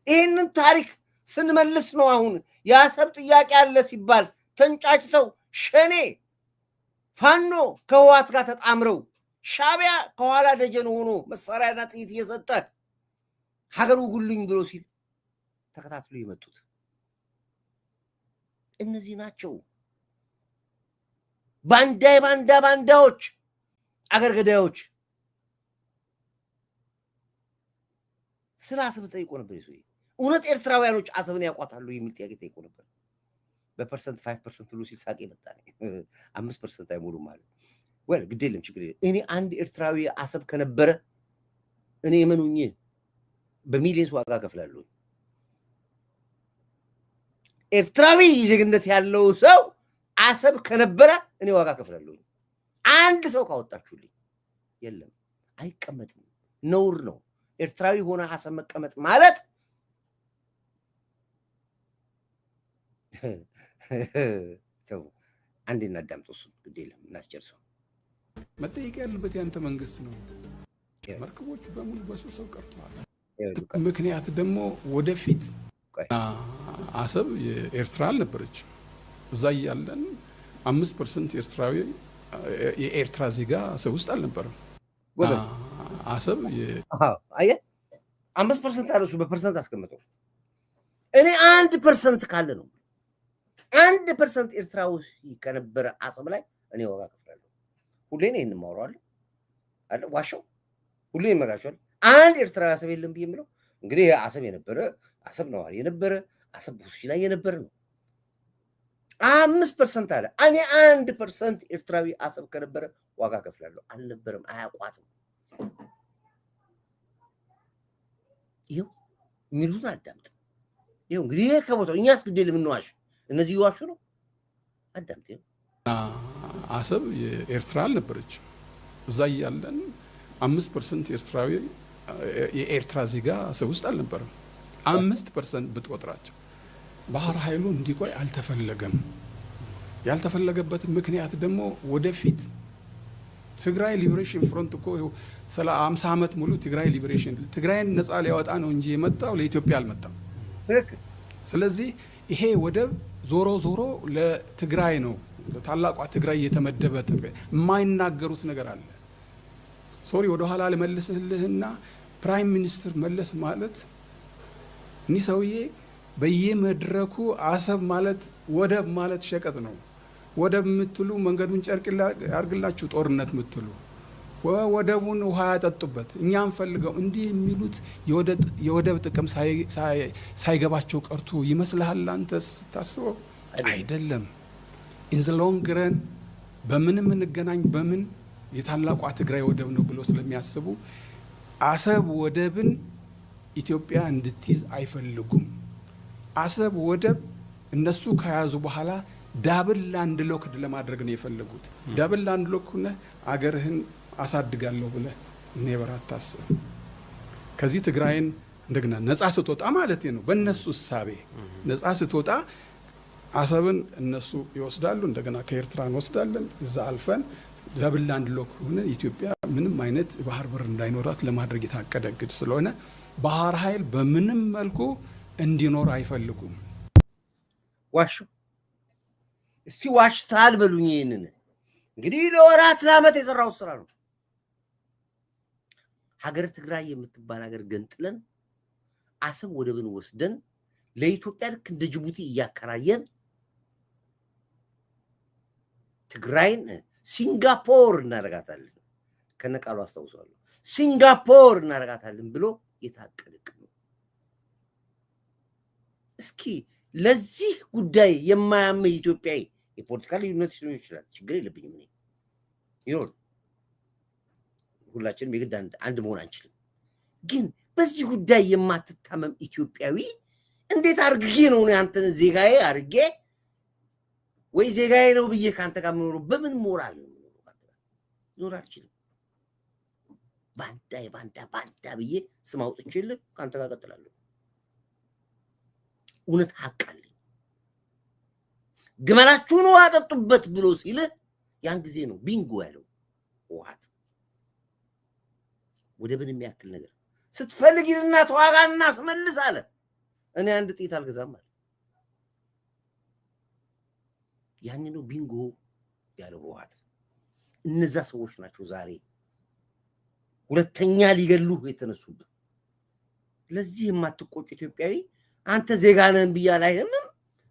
ይህንን ታሪክ ስንመልስ ነው አሁን የአሰብ ጥያቄ አለ ሲባል ተንጫጭተው ሸኔ ፋኖ ከህዋት ጋር ተጣምረው ሻቢያ ከኋላ ደጀን ሆኖ መሳሪያና ጥይት እየሰጠ ሀገሩ ጉልኝ ብሎ ሲል ተከታትሎ የመጡት እነዚህ ናቸው። ባንዳዎች፣ አገር ገዳዮች። ስለ አሰብ ጠይቆ ነበር። ይሄ እውነት ኤርትራውያኖች አሰብን ያውቋታሉ የሚል ጥያቄ ጠይቆ ነበር። በፐርሰንት 5% ብሎ ሲል ሳቄ መጣ። 5% አይሞሉም ማለት ወይ ግድ የለም ችግር የለም። እኔ አንድ ኤርትራዊ አሰብ ከነበረ እኔ የመኑኝ በሚሊዮንስ ዋጋ ከፍላለሁ። ኤርትራዊ ዜግነት ያለው ሰው አሰብ ከነበረ እኔ ዋጋ ከፍላለሁ። አንድ ሰው ካወጣችሁልኝ የለም አይቀመጥም፣ ነውር ነው። ኤርትራዊ ሆነ አሰብ መቀመጥ ማለት ተው አንዴ እናዳምጠው። እሱ ግድ የለም እናስጨርሰው። መጠየቅ ያለበት ያንተ መንግስት ነው። መርከቦቹ በሙሉ በስብሰው ቀርተዋል። ምክንያት ደግሞ ወደፊት አሰብ የኤርትራ አልነበረች። እዛ ያለን 5% ኤርትራዊ የኤርትራ ዜጋ አሰብ ውስጥ አልነበረም። አሰብ አየ 5% አለሱ በፐርሰንት አስቀምጠው እኔ 1% ካለ ነው 1% ኤርትራዊ ከነበረ አሰብ ላይ እኔ ዋጋ ከፍላለሁ። ሁሌ ነው ይሄን ማወራለሁ አለ ዋሻው ሁሌ ይመራቸዋል። አንድ ኤርትራዊ አሰብ የለም ብዬ የምለው እንግዲህ አሰብ የነበረ አሰብ ነዋሪ የነበረ አሰብ ቦታዎች ላይ የነበረ ነው። 5% አለ። እኔ 1% ኤርትራዊ አሰብ ከነበረ ዋጋ ከፍላለሁ። አልነበረም፣ አያቋትም። ይኸው የሚሉትን አዳምጥ። ይኸው እንግዲህ ከቦታው እኛስ ግዴ ለምንዋሽ እነዚህ ይዋሹ ነው። አዳምጥ። አሰብ የኤርትራ አልነበረችም። እዛ እያለን 5% ኤርትራዊ የኤርትራ ዜጋ አሰብ ውስጥ አልነበረም። 5% ብትቆጥራቸው ባህር ኃይሉ እንዲቆይ አልተፈለገም። ያልተፈለገበት ምክንያት ደግሞ ወደፊት ትግራይ ሊበሬሽን ፍሮንት እኮ 50 ዓመት ሙሉ ትግራይ ሊበሬሽን ትግራይን ነፃ ሊያወጣ ነው እንጂ የመጣው ለኢትዮጵያ አልመጣም። ስለዚህ ይሄ ወደብ ዞሮ ዞሮ ለትግራይ ነው፣ ለታላቋ ትግራይ የተመደበ የማይናገሩት ነገር አለ። ሶሪ ወደ ኋላ ልመልስልህና ፕራይም ሚኒስትር መለስ ማለት እኒህ ሰውዬ በየመድረኩ አሰብ ማለት ወደብ ማለት ሸቀጥ ነው። ወደብ የምትሉ መንገዱን ጨርቅ ያርግላችሁ፣ ጦርነት የምትሉ ወደቡን ውሃ ያጠጡበት እኛም ፈልገው እንዲህ የሚሉት የወደብ ጥቅም ሳይገባቸው ቀርቶ ይመስልሃል አንተ ስታስበው? አይደለም። ኢን ዘ ሎንግ ረን በምንም እንገናኝ በምን የታላቋ ትግራይ ወደብ ነው ብሎ ስለሚያስቡ አሰብ ወደብን ኢትዮጵያ እንድትይዝ አይፈልጉም። አሰብ ወደብ እነሱ ከያዙ በኋላ ዳብል ላንድ ሎክድ ለማድረግ ነው የፈለጉት። ዳብል ላንድ ሎክ ሆነ አገርህን አሳድጋለሁ ብለህ ኔቨር አታስብ። ከዚህ ትግራይን እንደገና ነፃ ስትወጣ ማለት ነው በእነሱ እሳቤ ነፃ ስትወጣ አሰብን እነሱ ይወስዳሉ፣ እንደገና ከኤርትራ እንወስዳለን። እዛ አልፈን ዳብል ላንድ ሎክ ሆነ ኢትዮጵያ ምንም አይነት ባህር በር እንዳይኖራት ለማድረግ የታቀደ እቅድ ስለሆነ ባህር ኃይል በምንም መልኩ እንዲኖር አይፈልጉም። ዋሹ እስቲ ዋሽታል በሉኝ። ይሄንን እንግዲህ ለወራት ለዓመት የሰራሁት ስራ ነው። ሀገር ትግራይ የምትባል ሀገር ገንጥለን አሰብ ወደብን ወስደን ለኢትዮጵያ ልክ እንደ ጅቡቲ እያከራየን ትግራይን ሲንጋፖር እናረጋታለን፣ ከነቃሉ አስታውሳለሁ። ሲንጋፖር እናረጋታለን ብሎ የታቀደ ነው። እስኪ ለዚህ ጉዳይ የማያመኝ ኢትዮጵያዊ የፖለቲካ ልዩነት ሊሆን ይችላል፣ ችግር የለብኝም እኔ ይሁን። ሁላችንም የግድ አንድ መሆን አንችልም። ግን በዚህ ጉዳይ የማትታመም ኢትዮጵያዊ እንዴት አርግጌ ነው አንተን ዜጋዬ አርጌ ወይ ዜጋዬ ነው ብዬ ካንተ ጋር መኖር በምን ሞራል ነው ኖር አልችልም። ባንዳ ብዬ ስም አውጥቼልህ ካንተ ጋር ቀጥላለሁ። እውነት ሀቅ አለኝ። ግመላችሁን ውሃ ጠጡበት ብሎ ሲል ያን ጊዜ ነው ቢንጎ ያለው ውሃት ወደብን የሚያክል ነገር ስትፈልግ ይልና ተዋጋና አስመልስ አለ። እኔ አንድ ጥይት አልገዛም አለ። ያን ነው ቢንጎ ያለው ውሃት። እነዛ ሰዎች ናቸው ዛሬ ሁለተኛ ሊገሉህ የተነሱብህ። ለዚህ የማትቆጭ ኢትዮጵያዊ አንተ ዜጋ ነን ብያለህ።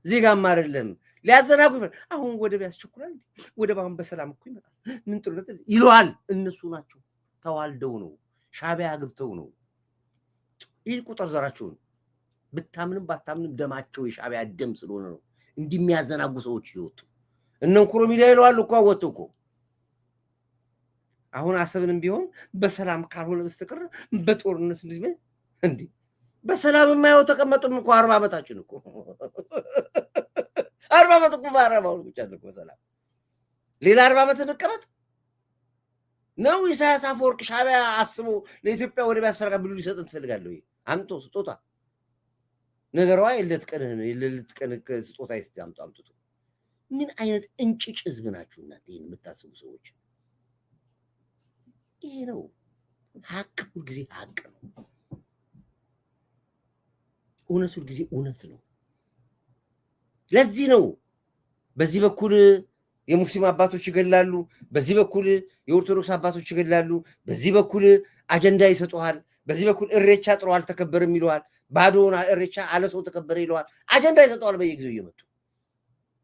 ዜጋም አይደለም ሊያዘናጉ አሁን ወደብ ያስቸኩላል። ወደብ አሁን በሰላም እኮ ይመጣል ምን ጥሩነት ይለዋል። እነሱ ናቸው ተዋልደው ነው ሻቢያ ግብተው ነው። ይህ ቁጥር ዘራቸውን ብታምንም ባታምንም ደማቸው የሻቢያ ደም ስለሆነ ነው እንዲህ የሚያዘናጉ ሰዎች ይወጡ። እነንኩሮ ሚዲያ ይለዋል እኮ ወጡ እኮ። አሁን አሰብንም ቢሆን በሰላም ካልሆነ በስተቀር በጦርነት እንደዚህ እንዴ በሰላም የማይው ተቀመጡም እኮ 40 ዓመታችን እኮ 40 ዓመት እኮ ባረባው ብቻ ነው በሰላም ሌላ 40 ዓመት እንቀመጥ ነው። ኢሳያስ አፈወርቅ ሻቢያ አስቦ ለኢትዮጵያ ወደብ ያስፈራጋ ብሉ ሊሰጥን ትፈልጋለሁ። አምጦ ስጦታ ነገሯ የለት ቀን ስጦታ ይስጣምጡ አምጥቶ ምን አይነት እንጭጭ ህዝብ ናችሁ እናንተ ይሄን የምታስቡ ሰዎች? ይሄ ነው ሀቅ። ሁልጊዜ ሀቅ ነው። እውነት ሁልጊዜ እውነት ነው። ለዚህ ነው በዚህ በኩል የሙስሊም አባቶች ይገላሉ፣ በዚህ በኩል የኦርቶዶክስ አባቶች ይገላሉ፣ በዚህ በኩል አጀንዳ ይሰጡሃል፣ በዚህ በኩል እሬቻ ጥሩ አልተከበረም ይለዋል። ባዶና እሬቻ አለ ሰው ተከበረ ይለዋል። አጀንዳ ይሰጠዋል በየጊዜው እየመጡ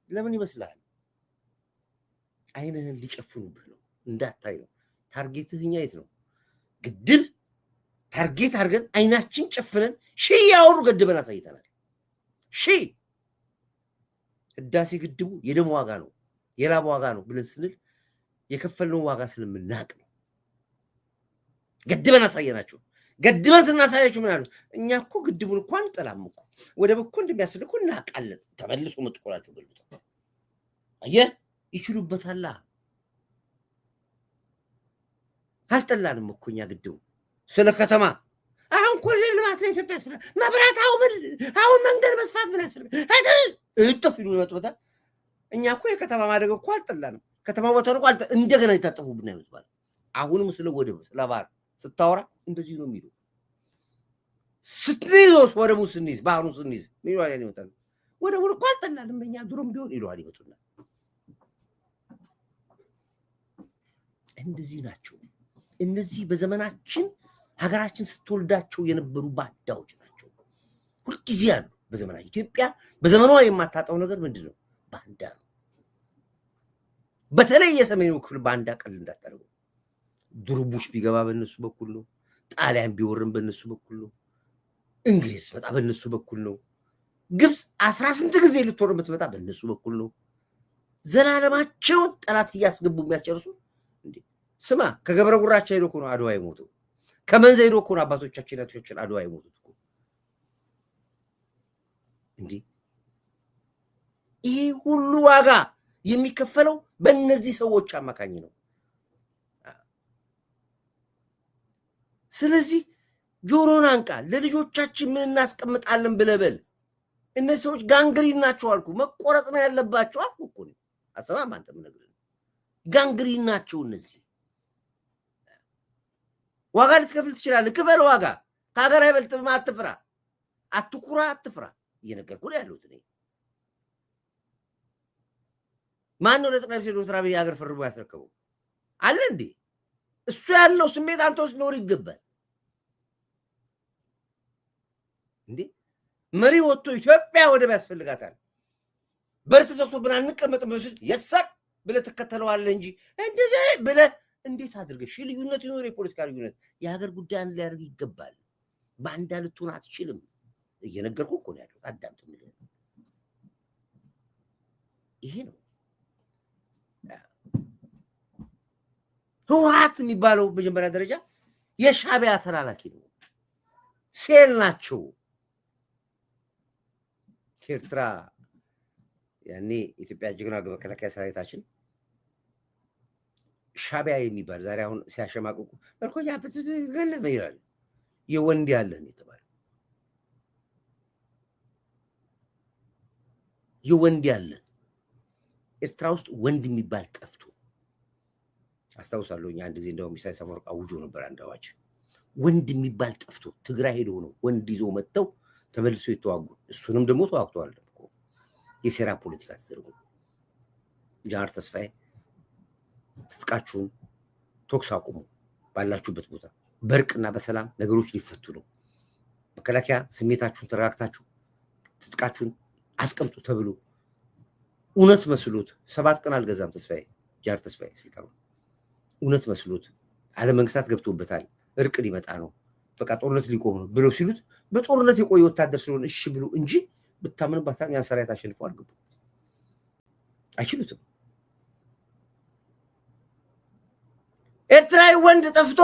ለምን ይመስላል? አይንህን ሊጨፍኑብህ ነው፣ እንዳታይ ነው። ታርጌትህ እኛ የት ነው? ግድብ ታርጌት አድርገን አይናችን ጨፍነን ሺህ ያወሩ ገድበን አሳይተናል። ሺህ ህዳሴ ግድቡ የደም ዋጋ ነው የላብ ዋጋ ነው ብለን ስንል የከፈልነው ዋጋ ስለምናቅ ነው። ገድበን አሳየናቸው። ገድበን ስናሳያቸው ምን አሉ? እኛ እኮ ግድቡን እኮ አንጠላም እኮ ወደ በኩ እንደሚያስፈልግ እኮ እናውቃለን። ተመልሶ መጥቆራቸው ገልብጦ አየህ ይችሉበታል። አልጠላንም እኮ እኛ ግድቡ ስለ ከተማ አሁን ኮሪደር ልማት ለኢትዮጵያ ያስፈልጋል። መብራት አሁን መንገድ መስፋት ምን ያስፈልጋል? እጥፍ ይሉ ይመጡበታል። እኛ እኮ የከተማ ማደግ እኮ አልጠላንም። ከተማው ቦታ ነው አልጠ እንደገና ይታጠፉብና ይመጣል። አሁንም ስለ ወደብ ስለ ባህር ስታወራ እንደዚህ ነው የሚሉ ስትሪዞስ ወደቡ ስንይዝ ባህሩ ስንይዝ ምን ይላል? ይመጣል ወደቡ እኮ አልጠላንም እኛ ድሮም ቢሆን ይሏል ይመጡና እንደዚህ ናቸው። እነዚህ በዘመናችን ሀገራችን ስትወልዳቸው የነበሩ ባዳዎች ናቸው። ሁልጊዜ አሉ በዘመናችን። ኢትዮጵያ በዘመኗ የማታጣው ነገር ምንድነው? ባንዳ ነው። በተለይ የሰሜኑ ክፍል ባንዳ ቀል እንዳታደርገው። ድርቡሽ ቢገባ በእነሱ በኩል ነው። ጣሊያን ቢወርም በእነሱ በኩል ነው። እንግሊዝ መጣ በእነሱ በኩል ነው። ግብፅ 18 ጊዜ ልትወር የምትመጣ በእነሱ በኩል ነው። ዘላለማቸውን ጠላት እያስገቡ የሚያስጨርሱ እንዴ! ስማ ከገብረ ጉራቻ ሄዶ እኮ ነው አድዋ የሞተው። ከመንዘ ሄዶ እኮ ነው አባቶቻችን እናቶቻችን አድዋ የሞቱት እኮ እንዴ! ይሄ ሁሉ ዋጋ የሚከፈለው በእነዚህ ሰዎች አማካኝ ነው። ስለዚህ ጆሮን አንቃ ለልጆቻችን ምን እናስቀምጣለን ብለህ በል። እነዚህ ሰዎች ጋንግሪን ናቸው አልኩ። መቆረጥ ነው ያለባቸው አልኩ እኮ ነው። አሰማም አንተ ምን ነገር ጋንግሪን ናቸው እነዚህ። ዋጋ ልትከፍል ትችላለህ፣ ክፈል ዋጋ። ከሀገር አይበልጥም። አትፍራ፣ አትኩራ፣ አትፍራ። እየነገርኩህ ነው ያለሁት እኔ። ማን ነው ለጠቅላይ ሚኒስትር ዶክተር አብይ ሀገር ፈርሞ ያስረከበው? አለ እንዴ? እሱ ያለው ስሜት አንተ ውስጥ ኖር ይገባል እንዴ? መሪ ወጥቶ ኢትዮጵያ ወደብ ያስፈልጋታል በር ተዘግቶብን አንቀመጥም ብለህ የሳቅ ብለህ ትከተለዋለህ እንጂ እንደዚህ ብለህ እንዴት አድርገሽ ልዩነት ይኖር የፖለቲካ ልዩነት የሀገር ጉዳይ አንድ ሊያደርግ ይገባል። ባንዳ ልትሆን አትችልም። እየነገርኩህ እኮ ነው ያለው። አዳምጥ። ይሄ ነው ህወሓት የሚባለው። መጀመሪያ ደረጃ የሻዕቢያ ተላላኪ ነው። ሴል ናቸው። ኤርትራ ያኔ ኢትዮጵያ ጀግና መከላከያ ሰራዊታችን ሻዕቢያ የሚባል ዛሬ አሁን ሲያሸማቅቁ እርኮኛ ገለመ ይላል። የወንድ ያለን የተባለ የወንድ ያለን ኤርትራ ውስጥ ወንድ የሚባል ጠፍቶ አስታውሳለሁ። አንድ ጊዜ እንደውም ኢሳያስ አፈወርቂ አውጆ ነበር አንድ አዋጅ። ወንድ የሚባል ጠፍቶ ትግራይ ሄዶ ነው ወንድ ይዞ መጥተው ተመልሶ የተዋጉ። እሱንም ደግሞ ተዋግተዋል እኮ የሴራ ፖለቲካ ተደርጎ። ጃር ተስፋዬ ትጥቃችሁን ቶክስ አቁሙ፣ ባላችሁበት ቦታ በእርቅና በሰላም ነገሮች ሊፈቱ ነው። መከላከያ ስሜታችሁን ተረጋግታችሁ ትጥቃችሁን አስቀምጡ ተብሎ እውነት መስሎት 7 ቀን አልገዛም ተስፋዬ ጃር ተስፋዬ ስልጣኑ እውነት መስሎት ዓለም መንግስታት ገብቶበታል። እርቅ ሊመጣ ነው፣ በቃ ጦርነት ሊቆም ነው ብለው ሲሉት በጦርነት የቆየ ወታደር ስለሆነ እሺ ብሎ እንጂ ብታምንባት ያን ሰራዊት አሸንፈው አልገቡም። አይችሉትም። ኤርትራዊ ወንድ ጠፍቶ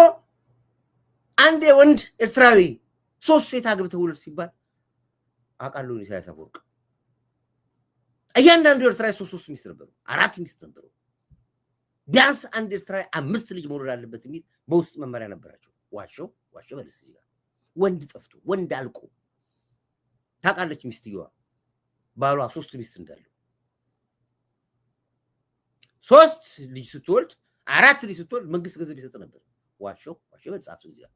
አንድ ወንድ ኤርትራዊ 3 ሴት አግብተው ውለድ ሲባል አውቃለሁ። ኢሳያስ አፈወርቂ እያንዳንዱ ኤርትራዊ 3 ሚስት ነበሩ፣ 4 ሚስት ነበሩ። ቢያንስ አንድ ኤርትራዊ 5 ልጅ መውለድ አለበት የሚል በውስጥ መመሪያ ነበራቸው። ዋሸው በልስ እዚህ ጋር ወንድ ጠፍቶ ወንድ አልቆ ታውቃለች ሚስትየዋ ባሏ 3 ሚስት እንዳለው 3 ልጅ ስትወልድ 4 ልጅ ስትወልድ መንግስት ገንዘብ ይሰጥ ነበር። ዋሸው በጻፍ እዚህ ጋር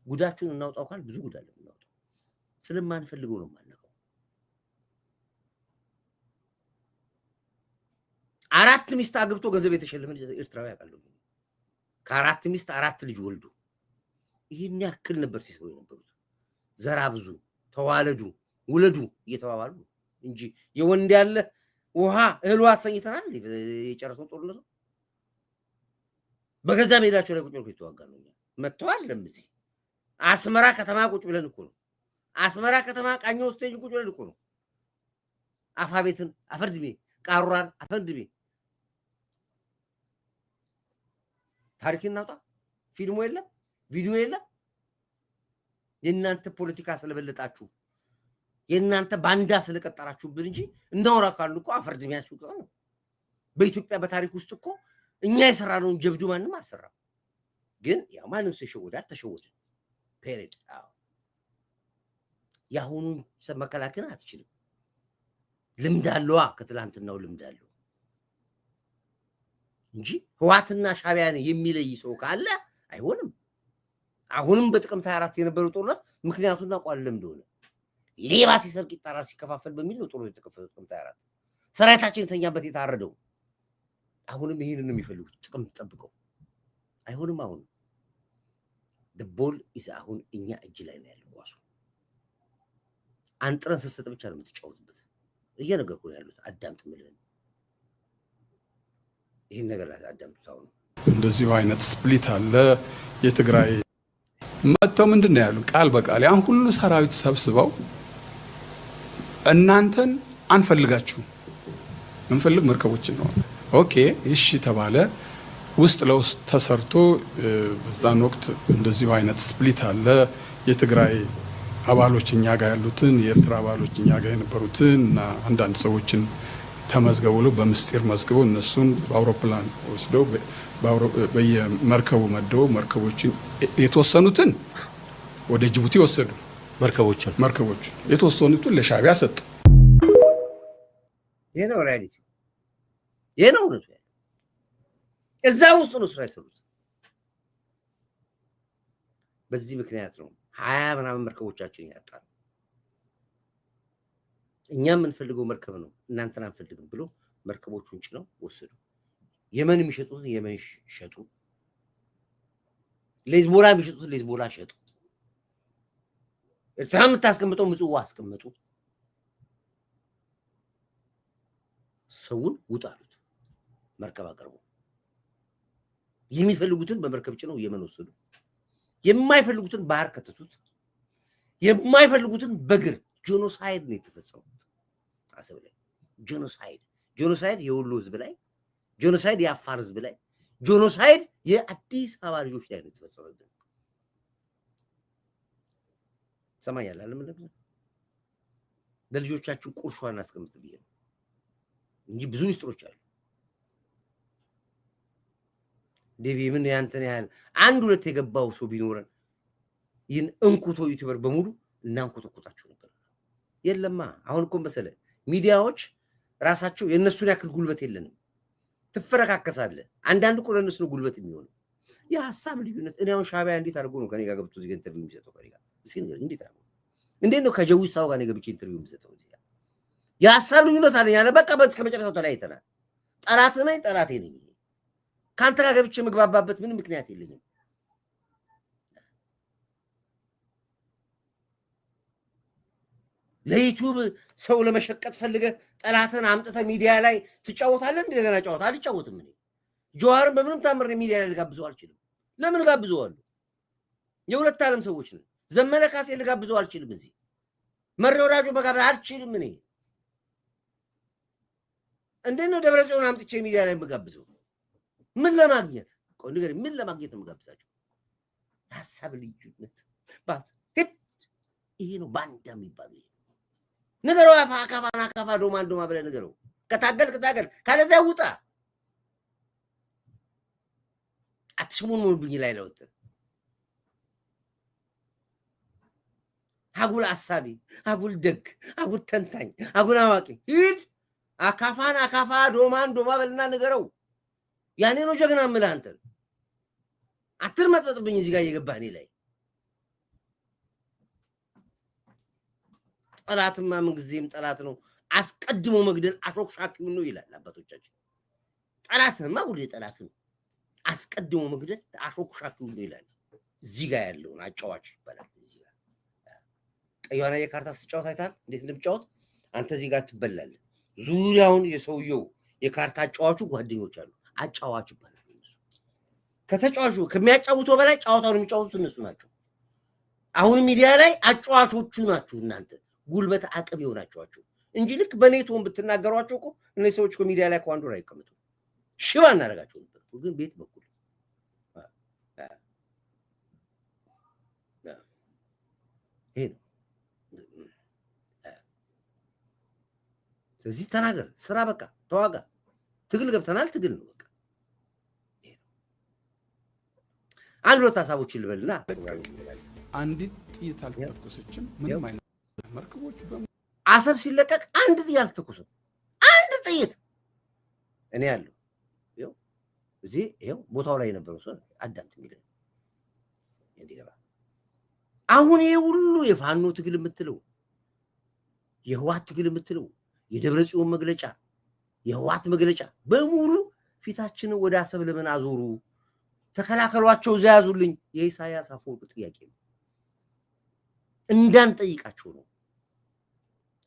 ጉዳችሁን እናውጣው ካል ብዙ ጉዳ አለ። እናውጣው ስለማንፈልገው ነው ማነቀው። 4 ሚስት አግብቶ ገንዘብ የተሸለመ ኤርትራዊ ያውቃለሁ። ከ4 ሚስት 4 ልጅ ወልዶ ይሄን ያክል ነበር ሲሰሩ የነበሩት። ዘራ ብዙ ተዋለዱ ውለዱ እየተባባሉ እንጂ የወንድ ያለ ውሃ እህሉ አሰኝተናል የጨረሰው ጦርነቱ በገዛ ሜዳቸው ላይ ቁጭ ብለው ይተዋጋሉ። መጥተዋል ለምዚህ አስመራ ከተማ ቁጭ ብለን እኮ ነው። አስመራ ከተማ ቃኘው ስቴጅ ቁጭ ብለን እኮ ነው። አፋቤትን አፈርድቤ ቃሩራን አፈርድቤ ታሪክ እናውጣ። ፊልሙ የለም ቪዲዮ የለም። የእናንተ ፖለቲካ ስለበለጣችሁ የእናንተ ባንዳ ስለቀጠራችሁብን እንጂ እናውራ ካሉ እኮ አፈርድሜ ያስውቀ ነው። በኢትዮጵያ በታሪክ ውስጥ እኮ እኛ የሰራነውን ጀብዱ ማንም አልሰራም። ግን ያው ማንም ሰው ይሸወዳል። ተሸወደ ፔሬድ ያሁኑን መከላከል አትችልም። ልምድ አለዋ ከትላንትናው ልምድ አለው እንጂ ህዋትና ሻዕቢያን የሚለይ ሰው ካለ አይሆንም። አሁንም በጥቅምት 24 የነበረው ጦርነት ምክንያቱና ቋል ለምድ ሆነ ሌባ ሲሰርቅ ይጣራል ሲከፋፈል በሚል ነው ጦርነት የተከፈተው። ጥቅምት 24 ሰራዊታችን ተኛበት የታረደው። አሁንም ይሄንን የሚፈልጉት ጥቅምት ጠብቀው አይሆንም። አሁን ደቦል ኢዝ አሁን እኛ እጅ ላይ ነው ያለው ኳሱ። አንጥረን ስስተጥ ብቻ ነው የምትጫወትበት። እየነገርኩ ነው ያሉት አዳምጥ ምልን ይሄን ነገር አዳምጡት። አሁን እንደዚሁ አይነት ስፕሊት አለ። የትግራይ መጥተው ምንድን ነው ያሉ ቃል በቃል ያን ሁሉ ሰራዊት ሰብስበው እናንተን አንፈልጋችሁ እንፈልግ መርከቦችን ነው። ኦኬ እሺ ተባለ። ውስጥ ለውስጥ ተሰርቶ በዛን ወቅት እንደዚሁ አይነት ስፕሊት አለ። የትግራይ አባሎች እኛ ጋር ያሉትን የኤርትራ አባሎች እኛ ጋር የነበሩትን እና አንዳንድ ሰዎችን ተመዝገቡ ብለው በምስጢር መዝግበው እነሱን በአውሮፕላን ወስደው በየመርከቡ መደው መርከቦችን የተወሰኑትን ወደ ጅቡቲ ወሰዱ። መርከቦችን የተወሰኑትን ለሻዕቢያ ሰጡ። ይሄ ነው ሪያሊቲ። ይሄ ነው እውነቱ። እዛ ውስጥ ነው ስራ የሰሩት። በዚህ ምክንያት ነው 20 ምናምን መርከቦቻችን ያጣሉ። እኛ የምንፈልገው መርከብ ነው እናንተን አንፈልግም ብሎ መርከቦቹን ጭነው ወሰዱ። የመን የሚሸጡት የመን ሸጡ። ለሂዝቦላ የሚሸጡት ለሂዝቦላ ሸጡ። ኤርትራ የምታስቀምጠው ምጽዋ አስቀመጡ። ሰውን ውጣሉት። መርከብ አቀርቡ። የሚፈልጉትን በመርከብ ጭነው የመን ወሰዱ። የማይፈልጉትን ባህር ከተቱት። የማይፈልጉትን በግር ጄኖሳይድ ነው የተፈጸመው። አሰብ ላይ ጄኖሳይድ የወሎ ህዝብ ላይ፣ ጄኖሳይድ የአፋር ህዝብ ላይ፣ ጄኖሳይድ የአዲስ አበባ ልጆች ላይ ነው የተፈጸመው። ሰማያለህ አይደል? ምን ለልጆቻችን ቁርሾና አስቀምጥ ብዬ ነው እንጂ ብዙ ሚስጥሮች አሉ። ዴቪ ምን ያንተን ያህል አንድ ሁለት የገባው ሰው ቢኖረን ይህን እንኩቶ ዩቲዩበር በሙሉ እናንኮተኮታችሁ ነበር። የለማ አሁን እኮ መሰለ ሚዲያዎች ራሳቸው የነሱን ያክል ጉልበት የለንም። ትፈረካከሳለህ። አንዳንድ እኮ ለነሱ ነው ጉልበት የሚሆነው። የሀሳብ ልዩነት። እኔ አሁን ሻዕቢያ እንዴት አድርጎ ነው ከኔ ጋር ገብቶ እዚህ ኢንተርቪው የሚሰጠው? ከኔ ጋር እስኪ ንገረኝ። እንዴት ነው ከጀዊሳው ጋር ገብቼ ኢንተርቪው የሚሰጠው? እዚህ ጋር የሀሳብ ልዩነት አለኝ ያለ በቃ ከመጨረሻው ተለያይተናል። ጠላት ነኝ ጠላቴ ነኝ። ከአንተ ጋር ገብቼ መግባባበት ምንም ምክንያት የለኝም። ለዩቲዩብ ሰው ለመሸቀጥ ፈልገ ጠላትን አምጥተ ሚዲያ ላይ ትጫወታለህ። እንደገና ጫወታ አልጫወትም። እኔ ጀዋርን በምንም ታምር ሚዲያ ላይ ልጋብዘው አልችልም። ለምን ጋብዘዋለሁ? የሁለት ዓለም ሰዎች ነን። ዘመነ ካሴ ልጋብዘው አልችልም። እዚህ መሪ ወዳጁ መጋበዝ አልችልም። እኔ እንዴት ነው ደብረጽዮን አምጥቼ ሚዲያ ላይ የምጋብዘው? ምን ለማግኘት? ቆይ ንገረኝ፣ ምን ለማግኘት ነው የምጋብዛቸው? ሀሳብ ልዩነት ይሄ ነው ባንዳ የሚባለው። ንገረው። አካፋ ዶማ ብለህ ንገረው። ከታገል ካለዚያ ውጣ። አትሽሙን ሙሉብኝ ላይ ለውጥ አጉል አሳቢ፣ አጉል ደግ፣ አጉል ተንታኝ፣ አጉል አዋቂ ሂድ። አካፋ ዶማ በልና ንገረው። ያኔ ነው ጀግና የምልህ አንተን። አትርመጥመጥብኝ እዚህ ጋር እየገባህ እኔ ላይ። ጠላትማ ምንጊዜም ጠላት ነው። አስቀድሞ መግደል አሾክሻኪው ነው ይላል አባቶቻችን። ጠላትማ ሁሌ ጠላት ነው። አስቀድሞ መግደል አሾክሻኪው ነው ይላል። እዚህ ጋር ያለውን አጫዋች ይባላል። እዚህ ጋር ቀይዋና የካርታ ስትጫወት አይታል እንዴት እንደምጫወት አንተ እዚህ ጋር ትበላለህ። ዙሪያውን የሰውየው የካርታ አጫዋቹ ጓደኞች አሉ። አጫዋች ይባላል። ከተጫዋቹ ከሚያጫውተው በላይ ጫዋታውን የሚጫወቱት እነሱ ናቸው። አሁን ሚዲያ ላይ አጫዋቾቹ ናችሁ እናንተ ጉልበት አቅም ይሆናችኋቸው እንጂ ልክ በኔቶን ብትናገሯቸው እኮ እነዚህ ሰዎች እኮ ሚዲያ ላይ አንዱ ላይ አይቀመጡ ሽባ እናደርጋቸው ነበር። ግን ቤት በኩል ይሄ ነው። ስለዚህ ተናገር፣ ስራ፣ በቃ ተዋጋ። ትግል ገብተናል፣ ትግል ነው በቃ። አንድ ሁለት ሀሳቦችን ልበልና አንዲት ጥይት አልተተኮሰችም። ምንም አይነት መርከቦች አሰብ ሲለቀቅ አንድ ጥይት አልተተኮሰም። አንድ ጥይት እኔ ያለው ይኸው እዚህ ይኸው ቦታው ላይ የነበረው ሰው አዳምጥ የሚለኝ እንዲገባ። አሁን ይሄ ሁሉ የፋኖ ትግል የምትለው የህዋት ትግል የምትለው የደብረ ጽዮን መግለጫ የህዋት መግለጫ በሙሉ ፊታችንን ወደ አሰብ ለምን አዞሩ? ተከላከሏቸው፣ እዛ ያዙልኝ የኢሳያስ አፈወርቅ ጥያቄ ነው። እንዳንጠይቃቸው ነው።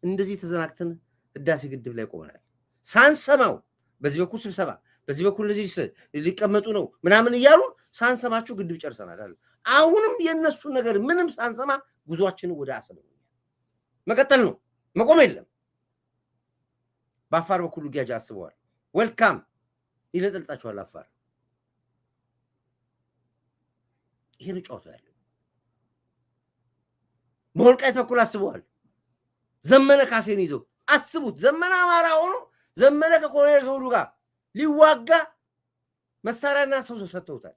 እንደዚህ ተዘናግተን ህዳሴ ግድብ ላይ ቆመናል ሳንሰማው። በዚህ በኩል ስብሰባ፣ በዚህ በኩል እንደዚህ ሊቀመጡ ነው ምናምን እያሉ ሳንሰማቸው ግድብ ጨርሰናል አሉ። አሁንም የነሱ ነገር ምንም ሳንሰማ ጉዟችንን ወደ አሰብ መቀጠል ነው፣ መቆም የለም። በአፋር በኩል ውጊያ አስበዋል። ዌልካም ይለጠልጣቸዋል አፋር። ይሄን ጫወታ ያለው በወልቃይት በኩል አስበዋል። ዘመነ ካሴን ይዘው አስቡት። ዘመነ አማራ ሆኖ ዘመነ ከኮሎኔል ዘውዱ ጋር ሊዋጋ መሳሪያና ሰው ሰጥተውታል።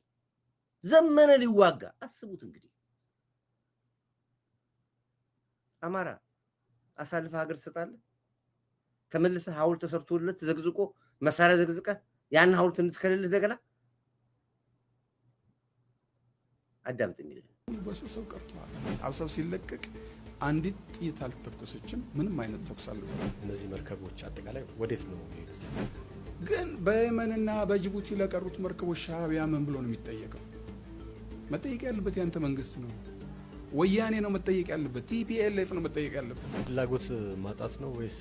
ዘመነ ሊዋጋ አስቡት። እንግዲህ አማራ አሳልፈ ሀገር ትሰጣለህ? ተመልሰህ ሐውልት ተሰርቶለት ተዘግዝቆ መሳሪያ ዘግዝቀህ ያን ሐውልት እንድትከልልህ እንደገና አዳምጥ የሚል በሰው ቀርቷል። አሰብ ሲለቀቅ አንዲት ጥይት አልተተኮሰችም። ምንም አይነት ተኩስ አለ። እነዚህ መርከቦች አጠቃላይ ወዴት ነው የሚሄዱት? ግን በየመንና በጅቡቲ ለቀሩት መርከቦች ሻዕቢያ ምን ብሎ ነው የሚጠየቀው? መጠየቅ ያለበት ያንተ መንግስት ነው። ወያኔ ነው መጠየቅ ያለበት። ቲፒኤልኤፍ ነው መጠየቅ ያለበት። ፍላጎት ማጣት ነው ወይስ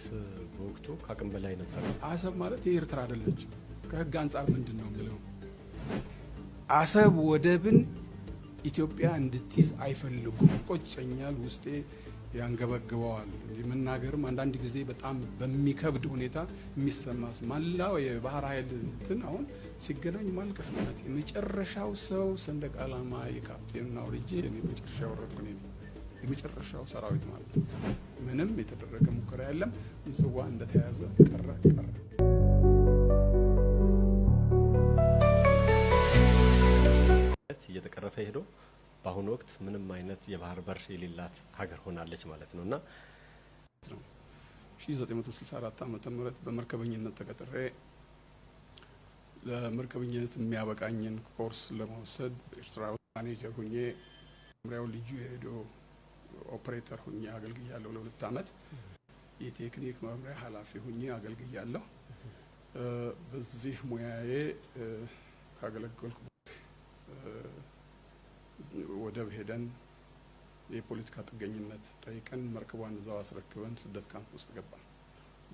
በወቅቱ ከአቅም በላይ ነበር? አሰብ ማለት የኤርትራ አይደለችም። ከህግ አንጻር ምንድን ነው የሚለው? አሰብ ወደብን ኢትዮጵያ እንድትይዝ አይፈልጉም። ቆጨኛል፣ ውስጤ ያንገበግበዋል። መናገርም አንዳንድ ጊዜ በጣም በሚከብድ ሁኔታ የሚሰማስ ማላው የባህር ኃይል እንትን አሁን ሲገናኝ ማልቀስ ማለት የመጨረሻው ሰው ሰንደቅ ዓላማ የካፕቴንና ወልጄ እኔ መጨረሻ ወረድኩ ነኝ። የመጨረሻው ሰራዊት ማለት ነው። ምንም የተደረገ ሙከራ የለም። ምጽዋ እንደተያዘ ቀረ። እየተቀረፈ ሄዶ በአሁኑ ወቅት ምንም አይነት የባህር በር የሌላት ሀገር ሆናለች ማለት ነውና 1964 ዓመተ ምህረት በመርከበኝነት ተቀጥሬ ለመርከበኝነት የሚያበቃኝን ኮርስ ለመውሰድ ኤርትራ ማኔጀር ሁኜ መምሪያው ልዩ የሬዲዮ ኦፕሬተር ሁኜ አገልግያለሁ። ለ2 ዓመት የቴክኒክ መምሪያ ኃላፊ ሁኜ አገልግያለሁ። በዚህ ሙያዬ ካገለገልኩ ወደብ ሄደን የፖለቲካ ጥገኝነት ጠይቀን መርከቧን እዛው አስረክበን ስደት ካምፕ ውስጥ ገባን።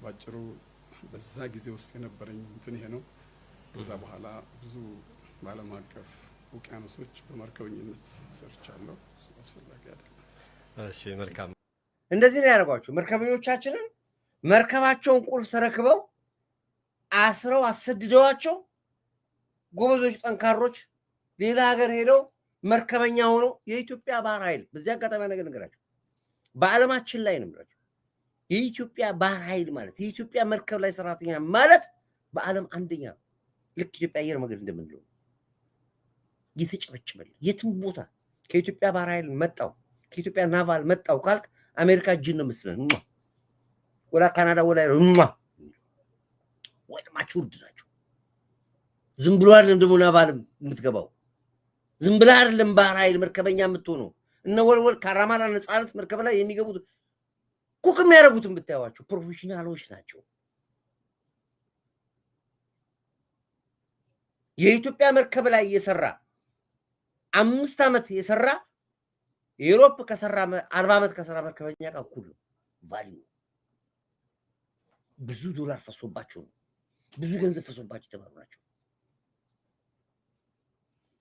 ባጭሩ በዛ ጊዜ ውስጥ የነበረኝ እንትን ይሄ ነው። ከዛ በኋላ ብዙ በዓለም አቀፍ ውቅያኖሶች በመርከበኝነት ሰርቻለሁ። አስፈላጊ አይደለም። እሺ፣ መልካም። እንደዚህ ነው ያደርጓቸው። መርከበኞቻችንን መርከባቸውን ቁልፍ ተረክበው አስረው አሰድደዋቸው ጎበዞች፣ ጠንካሮች ሌላ ሀገር ሄደው መርከበኛ ሆኖ የኢትዮጵያ ባህር ኃይል በዚህ አጋጣሚ ነገር ነገራቸው በዓለማችን ላይ ነው ማለት የኢትዮጵያ ባህር ኃይል ማለት የኢትዮጵያ መርከብ ላይ ሰራተኛ ማለት በዓለም አንደኛ ነው። ልክ ኢትዮጵያ አየር መንገድ እንደምንለው የተጨበጨበል የትም ቦታ ከኢትዮጵያ ባህር ኃይል መጣው ከኢትዮጵያ ናቫል መጣው ካልክ አሜሪካ እጅን ነው መስለን ወላ ካናዳ ወላ ወይማቹ ውርድ ናቸው። ዝም ብሎ አይደለም ደግሞ ናቫል የምትገባው ዝም ብሎ አይደለም ባህር ኃይል መርከበኛ የምትሆነው። እነ ወልወል ካራማራ ነፃነት መርከብ ላይ የሚገቡት ኩክ የሚያደርጉትን ብታዩዋቸው ፕሮፌሽናሎች ናቸው። የኢትዮጵያ መርከብ ላይ እየሰራ 5 ዓመት የሰራ ዩሮፕ ከሰራ 40 ዓመት ከሰራ መርከበኛ ጋር እኩል ነው ቫልዩ። ብዙ ዶላር ፈሶባቸው ነው፣ ብዙ ገንዘብ ፈሶባቸው የተባሉ ናቸው።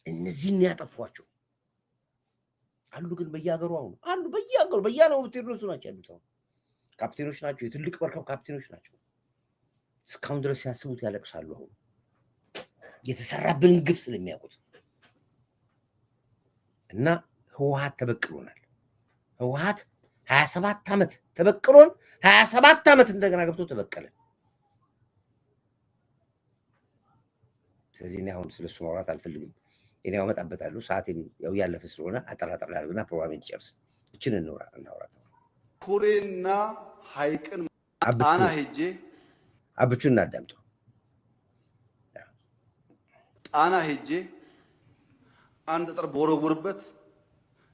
እነዚህን ያጠፏቸው አሉ። ግን በየሀገሩ አሁን አሉ፣ በየሀገሩ በያለው ቴሮሪስቶች ናቸው ያሉት። አሁን ካፕቴኖች ናቸው፣ የትልቅ መርከብ ካፕቴኖች ናቸው። እስካሁን ድረስ ሲያስቡት ያለቅሳሉ። አሁን የተሰራብን ግፍ ስለሚያውቁት እና ህወሓት ተበቅሎናል። ህወሓት 27 ዓመት ተበቅሎን 27 ዓመት እንደገና ገብቶ ተበቀለን። ስለዚህ እኔ አሁን ስለሱ ማውራት አልፈልግም። እኔ አመጣበታለሁ፣ ሰዓቴም ያው ያለፈ ስለሆነ አጠራጠር አድርግና ፕሮግራሜን ጨርስ። እችን እናውራት። ኩሬና ሐይቅን ጣና ሄጄ አብቹን እናዳምጠው። ጣና ሄጄ አንድ ጠጠር በወረውርበት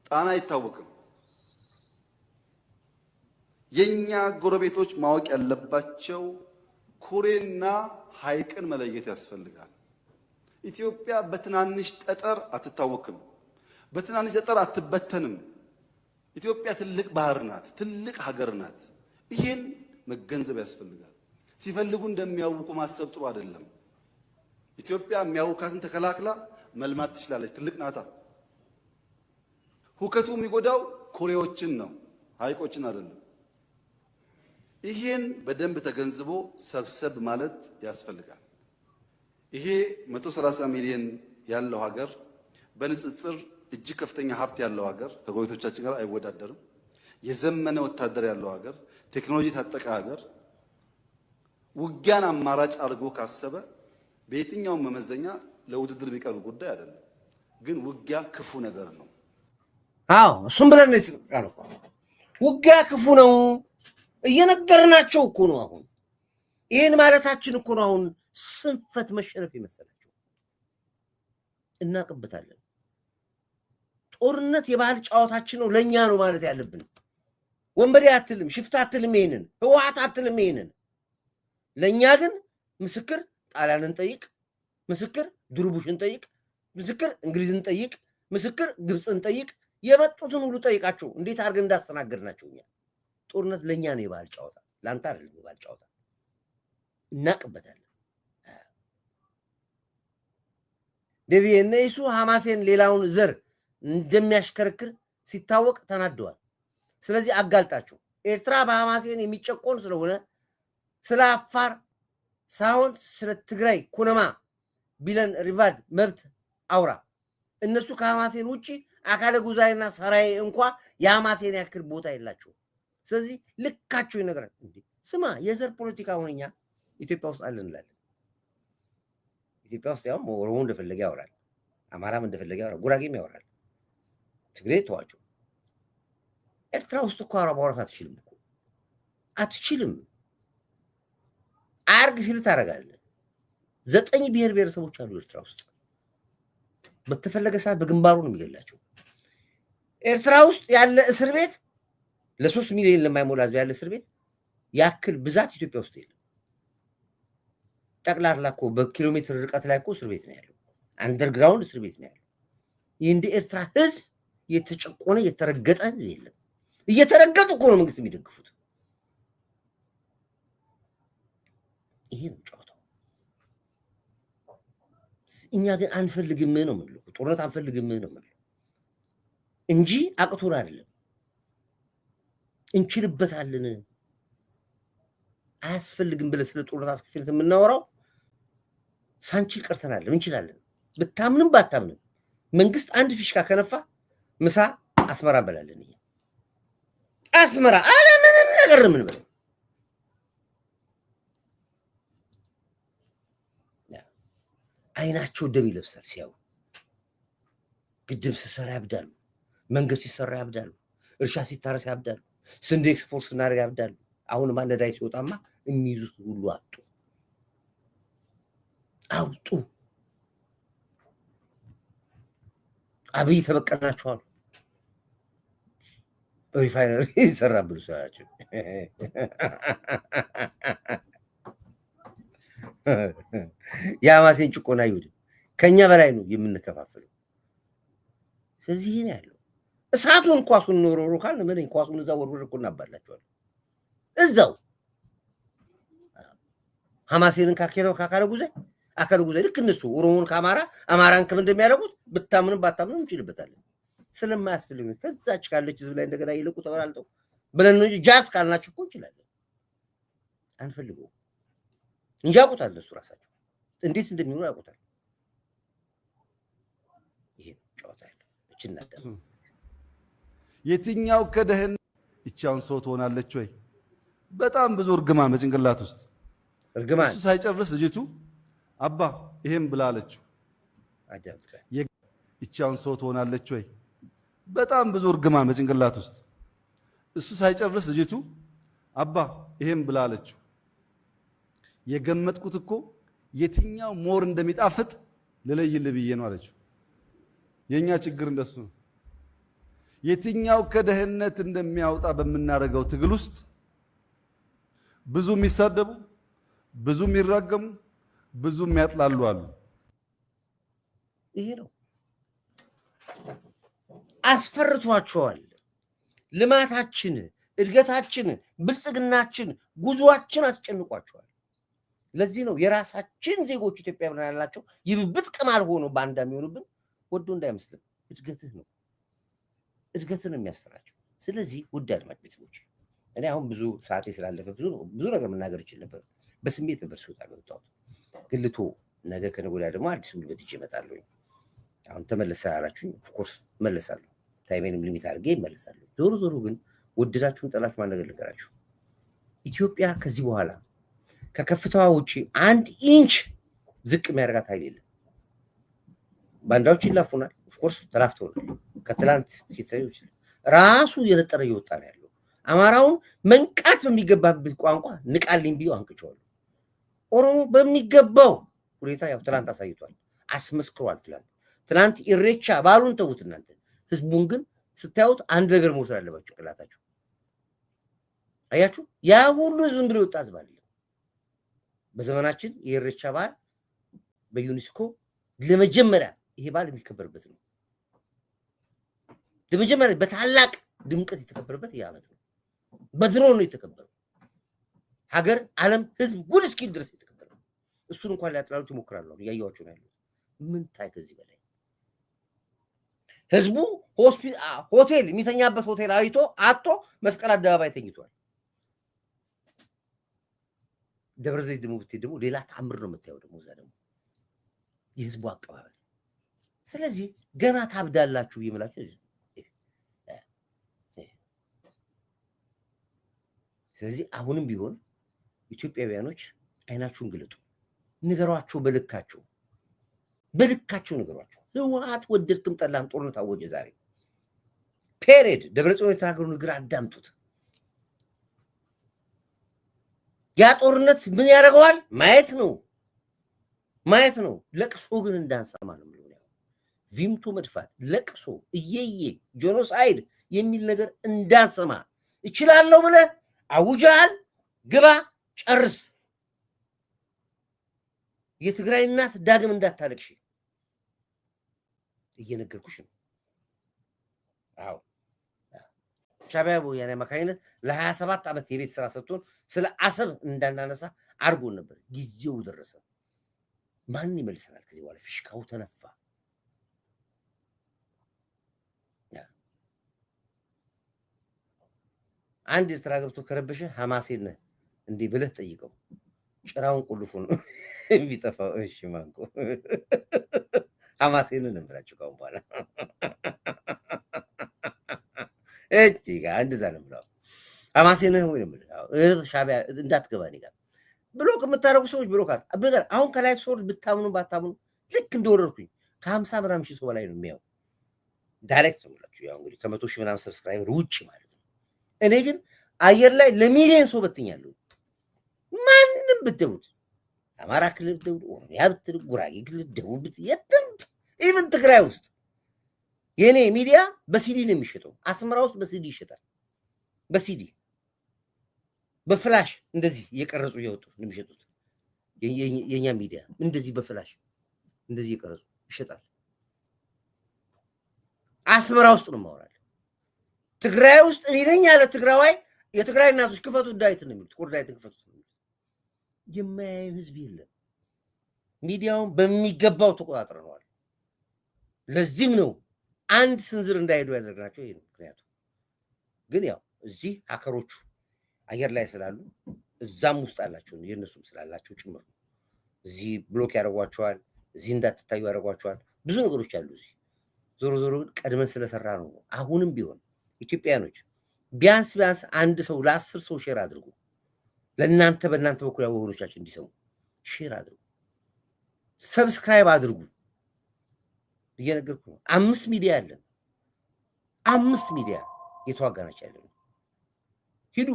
ጣና አይታወቅም። የኛ ጎረቤቶች ማወቅ ያለባቸው ኩሬና ሐይቅን መለየት ያስፈልጋል። ኢትዮጵያ በትናንሽ ጠጠር አትታወቅም፣ በትናንሽ ጠጠር አትበተንም። ኢትዮጵያ ትልቅ ባህር ናት፣ ትልቅ ሀገር ናት። ይሄን መገንዘብ ያስፈልጋል። ሲፈልጉ እንደሚያውቁ ማሰብ ጥሩ አይደለም። ኢትዮጵያ የሚያውካትን ተከላክላ መልማት ትችላለች፣ ትልቅ ናታ። ሁከቱ የሚጎዳው ኩሬዎችን ነው፣ ሐይቆችን አይደለም። ይሄን በደንብ ተገንዝቦ ሰብሰብ ማለት ያስፈልጋል። ይሄ 130 ሚሊዮን ያለው ሀገር በንጽጽር እጅግ ከፍተኛ ሀብት ያለው ሀገር ከጎረቤቶቻችን ጋር አይወዳደርም። የዘመነ ወታደር ያለው ሀገር፣ ቴክኖሎጂ የታጠቀ ሀገር ውጊያን አማራጭ አድርጎ ካሰበ በየትኛውም መመዘኛ ለውድድር የሚቀርብ ጉዳይ አይደለም። ግን ውጊያ ክፉ ነገር ነው። አዎ እሱም ብለን ነው የተጠቃለው። ውጊያ ክፉ ነው እየነገርናቸው እኮ ነው። አሁን ይሄን ማለታችን እኮ ነው አሁን ስንፈት መሸነፍ ይመስላችሁ። እናቅበታለን። ጦርነት የባህል ጨዋታችን ነው፣ ለኛ ነው ማለት ያለብን። ወንበዴ አትልም፣ ሽፍታ አትልም፣ ይሄንን ህወሓት አትልም። ይሄንን ለኛ ግን ምስክር ጣሊያንን ጠይቅ፣ ምስክር ድርቡሽን ጠይቅ፣ ምስክር እንግሊዝን ጠይቅ፣ ምስክር ግብፅን ጠይቅ፣ የመጡትን ሁሉ ጠይቃቸው እንዴት አድርገን እንዳስተናገድናቸው። እኛ ጦርነት ለኛ ነው የባህል ጨዋታ፣ ላንተ አይደለም የባህል ጨዋታ። እናቅበታለን። ደቪየነሱ ሐማሴን ሌላውን ዘር እንደሚያሽከረክር ሲታወቅ ተናደዋል። ስለዚህ አጋልጣቸው። ኤርትራ በሐማሴን የሚጨቆን ስለሆነ ስለ አፋር ሳይሆን ስለ ትግራይ ኩነማ ቢለን ሪቫድ መብት አውራ። እነሱ ከሐማሴን ውጪ አካለ ጉዛይና ሰራይ እንኳ የሐማሴን ያክል ቦታ የላቸው። ስለዚህ ልካቸው ይነግራል። እንዴ ስማ፣ የዘር ፖለቲካ ሆነኛ ኢትዮጵያ ውስጥ አለን እንላለን። ኢትዮጵያ ውስጥ ያው ኦሮሞ እንደፈለገ ያወራል፣ አማራም እንደፈለገ ያወራል፣ ጉራጌም ያወራል። ትግሬ ተዋቸው። ኤርትራ ውስጥ እኮ ማውራት አትችልም እኮ አትችልም። አርግ ሲል ታደርጋለህ። 9 ብሔር ብሔረሰቦች አሉ ኤርትራ ውስጥ። በተፈለገ ሰዓት በግንባሩ ነው የሚገላቸው። ኤርትራ ውስጥ ያለ እስር ቤት ለ3 ሚሊዮን ለማይሞላ ህዝብ ያለ እስር ቤት ያክል ብዛት ኢትዮጵያ ውስጥ የለም። ጠቅላላ እኮ በኪሎ ሜትር ርቀት ላይ እኮ እስር ቤት ነው ያለው። አንደርግራውንድ እስር ቤት ነው ያለው። ይህ እንደ ኤርትራ ህዝብ የተጨቆነ የተረገጠ ህዝብ የለም። እየተረገጡ እኮ ነው መንግስት የሚደግፉት። ይሄ ነው ጨዋታው። እኛ ግን አንፈልግም ነው የምንለው፣ ጦርነት አንፈልግም ነው የምንለው እንጂ አቅቶን አይደለም። እንችልበታለን። አያስፈልግም ብለህ ስለ ጦርነት አስከፊነት የምናወራው ሳንችል ቀርተናል። እንችላለን። ብታምንም ባታምንም መንግስት አንድ ፊሽካ ከነፋ ምሳ አስመራ እንበላለን። እኛ አስመራ አለ ምንም ነገር ምን በለው። አይናቸው ደም ይለብሳል ሲያዩ። ግድብ ሲሰራ ያብዳሉ፣ መንገድ ሲሰራ ያብዳሉ፣ እርሻ ሲታረስ ያብዳሉ፣ ስንዴ ኤክስፖርት ስናደርግ ያብዳሉ። አሁንማ ነዳጅ ሲወጣማ የሚይዙት ሁሉ አውጡ። አብይ ተበቀናቸዋል። ሪፋይነሪ ይሰራብሉ ሰያቸው። የሐማሴን ጭቆና ይሁድ ከኛ በላይ ነው የምንከፋፈለው። ስለዚህ ይሄን ያለው እሳቱን ኳሱን ኖሮሮ ካል ምን ኳሱን እዛው ወርወር እኮ እናባላቸዋለን እዛው ሐማሴንን ካካረጉ ዘይ አካረጉ ዘይ ልክ እነሱ ኦሮሞን ከአማራ አማራን ከምን እንደሚያደርጉት ብታምንም ባታምንም እንችልበታለን ስለማያስፈልግ ከዛች ካለች ህዝብ ላይ እንደገና ይልቁ ተበላልጠው ብለን ነው እንጂ ጃስ ካልናችሁ እኮ እንችላለን አንፈልገው እንጂ ያውቁታል እሱ ራሳቸው እንዴት እንደሚኖሩ ያውቁታል ይሄ ጨዋታ ያለው እችና ደም የትኛው ከደህን እቻውን ሰው ትሆናለች ወይ በጣም ብዙ እርግማን በጭንቅላት ውስጥ እርግማን እሱ ሳይጨርስ ልጅቱ አባ ይሄን ብላለችው አዳምጥ እቻውን ሰው ትሆናለች ወይ በጣም ብዙ እርግማን በጭንቅላት ውስጥ እሱ ሳይጨርስ ልጅቱ አባ ይሄን ብላለችው የገመጥኩት እኮ የትኛው ሞር እንደሚጣፍጥ ለለይል ብዬ ነው አለችው የኛ ችግር እንደሱ ነው የትኛው ከደህነት እንደሚያወጣ በመናረጋው ትግል ውስጥ ብዙ የሚሳደቡ ብዙ የሚራገሙ ብዙ የሚያጥላሉ አሉ ይሄ ነው አስፈርቷቸዋል ልማታችን እድገታችን ብልጽግናችን ጉዟችን አስጨንቋቸዋል ለዚህ ነው የራሳችን ዜጎች ኢትዮጵያ ብለን ያላቸው ይብብት ቅማል ሆኖ ባንዳ የሚሆኑብን ወዶ እንዳይመስልም እድገትህ ነው እድገትን የሚያስፈራቸው ስለዚህ ውድ አድማጭ ቤተሰቦች እኔ አሁን ብዙ ሰዓቴ ስላለፈ ብዙ ነገር መናገር ይችል ነበር በስሜት ነበር ሲወጣ ነው ግልቶ ነገ ከነገ ወዲያ ደግሞ አዲስ ጉልበት ይዤ እመጣለሁ አሁን ተመለሰ አላችሁ ኦፍ ኮርስ መለሳለሁ ታይሜንም ሊሚት አድርጌ እመለሳለሁ ዞሮ ግን ወደዳችሁን ጠላችሁ ማን ነገር ልንገራችሁ ኢትዮጵያ ከዚህ በኋላ ከከፍታዋ ውጪ 1 ኢንች ዝቅ የሚያደርጋት ኃይል የለም ባንዳዎች ይላፉናል ኦፍ ኮርስ ተላፍተውናል ከትላንት ፊታዮች ራሱ የነጠረ እየወጣ ነው ያለው አማራውን መንቃት በሚገባበት ቋንቋ ንቃልኝ ቢዩ አንቅቸዋለሁ ኦሮሞ በሚገባው ሁኔታ ያው ትላንት አሳይቷል አስመስክሯል ትላንት ኢሬቻ ባሉን ተውት እናንተ ህዝቡን ግን ስታዩት አንድ ነገር መውሰድ አለባችሁ ቅላታችሁ አያችሁ ያ ሁሉ ዝም ብሎ ወጣ ዝባል በዘመናችን የኢሬቻ በዓል በዩኔስኮ ለመጀመሪያ ይሄ በዓል የሚከበርበት ነው ለመጀመሪያ በታላቅ ድምቀት የተከበረበት ያመት ነው በድሮን ነው የተከበረው ሀገር ዓለም ህዝብ ጉድ እስኪል ድረስ የተከበረው እሱን እንኳን ሊያጥላሉት ይሞክራሉ ያያዋችሁ ነው ያለው ምን ታይ ከዚህ በላይ ህዝቡ ሆቴል የሚተኛበት ሆቴል አይቶ አጥቶ መስቀል አደባባይ ተኝቷል ደብረ ዘይት ደግሞ ሌላ ታምር ነው የምታየው ደግሞ እዛ ደግሞ የህዝቡ አቀባበል ስለዚህ ገና ታብዳላችሁ ይምላችሁ ስለዚህ አሁንም ቢሆን ኢትዮጵያውያኖች አይናችሁን ግለጡ ንገሯቸው በልካቸው ንገሯቸው ህወሓት ወደድክም ጠላም ጦርነት አወጀ ዛሬ ፔሬድ ደብረጽዮን የተናገሩ ንግር አዳምጡት ያ ጦርነት ምን ያደርገዋል ማየት ነው ለቅሶ ግን እንዳንሰማ ነው የሚለው ቪምቶ መድፋት ለቅሶ እየየ ጄኖሳይድ የሚል ነገር እንዳንሰማ ይችላልው ብለህ አውጃል ግባ ጨርስ የትግራይ እናት ዳግም እንዳታለቅሽ እየነገርኩሽ ነው አው ሻዕቢያ ወያኔ ማካይነት ለ27 ዓመት የቤት ስራ ሰጥቶን ስለ አሰብ እንዳናነሳ አርጎን ነበር ጊዜው ደረሰ ማን ይመልሰናል ከዚህ በኋላ ፍሽካው ተነፋ አንድ ኤርትራ ገብቶ ከረበሸ ሐማሴን እንዴ ብለህ ጠይቀው ጭራውን ቁልፉን ቢጠፋው እሺ ማንቆ ሐማሴን እንብራችሁ ካሁን በኋላ እቺ ጋር እንደዛ ነው ብለው ሐማሴን ወይ ነው ሻዕቢያ እንዳትገባ ነው ጋር ብሎክ የምታረጉ ሰዎች ብሎካት አሁን ከላይፍ ሶርስ ብታምኑ ባታምኑ ልክ እንደወረድኩኝ ከ50 ምናምን ሺህ ሰው በላይ ነው የሚያው ዳይሬክት ነው ብላችሁ ያው እንግዲህ ከ100 ሺህ ምናምን ሰብስክራይበር ውጪ ማለት ነው እኔ ግን አየር ላይ ለሚሊዮን ሰው በትኛለሁ ማንንም ብትደውት አማራ ክልል ብትደውት ኦሮሚያ ብትደውት ጉራጌ ክልል ደቡብ የትም ኢቭን ትግራይ ውስጥ የኔ ሚዲያ በሲዲ ነው የሚሸጠው አስመራ ውስጥ በሲዲ ይሸጣል በሲዲ በፍላሽ እንደዚህ እየቀረጹ እያወጡ ነው የሚሸጡት የኛ ሚዲያ እንደዚህ በፍላሽ እንደዚህ እየቀረጹ ይሸጣል አስመራ ውስጥ ነው የማወራው። ትግራይ ውስጥ እኔ ነኝ ያለ ትግራዋይ የትግራይ እናቶች ክፈቱት ዳዊትን ነው የሚሉት። ቁር ዳዊትን ክፈቱት ነው የሚሉት። የማያዩ ህዝብ የለም። ሚዲያውን በሚገባው ተቆጣጥረዋል። ለዚህም ነው አንድ ስንዝር እንዳይሄዱ ያደረግናቸው ይሄ ነው ምክንያቱ። ግን ያው እዚህ ሀከሮቹ አየር ላይ ስላሉ እዛም ውስጥ አላቸው የነሱም ስላላቸው ጭምር ነው። እዚህ ብሎክ ያደርጓቸዋል፣ እዚህ እንዳትታዩ ያደርጓቸዋል። ብዙ ነገሮች አሉ እዚህ። ዞሮ ዞሮ ቀድመን ስለሰራ ነው። አሁንም ቢሆን ኢትዮጵያኖች ቢያንስ አንድ ሰው ለ10 ሰው ሼር አድርጉ። ለእናንተ በእናንተ በኩል ያው ወገኖቻችን እንዲሰሙ ሼር አድርጉ፣ ሰብስክራይብ አድርጉ። እየነገርኩ ነው። 5 ሚዲያ አለን። 5 ሚዲያ የተዋጋናች ያለን። ሂዱ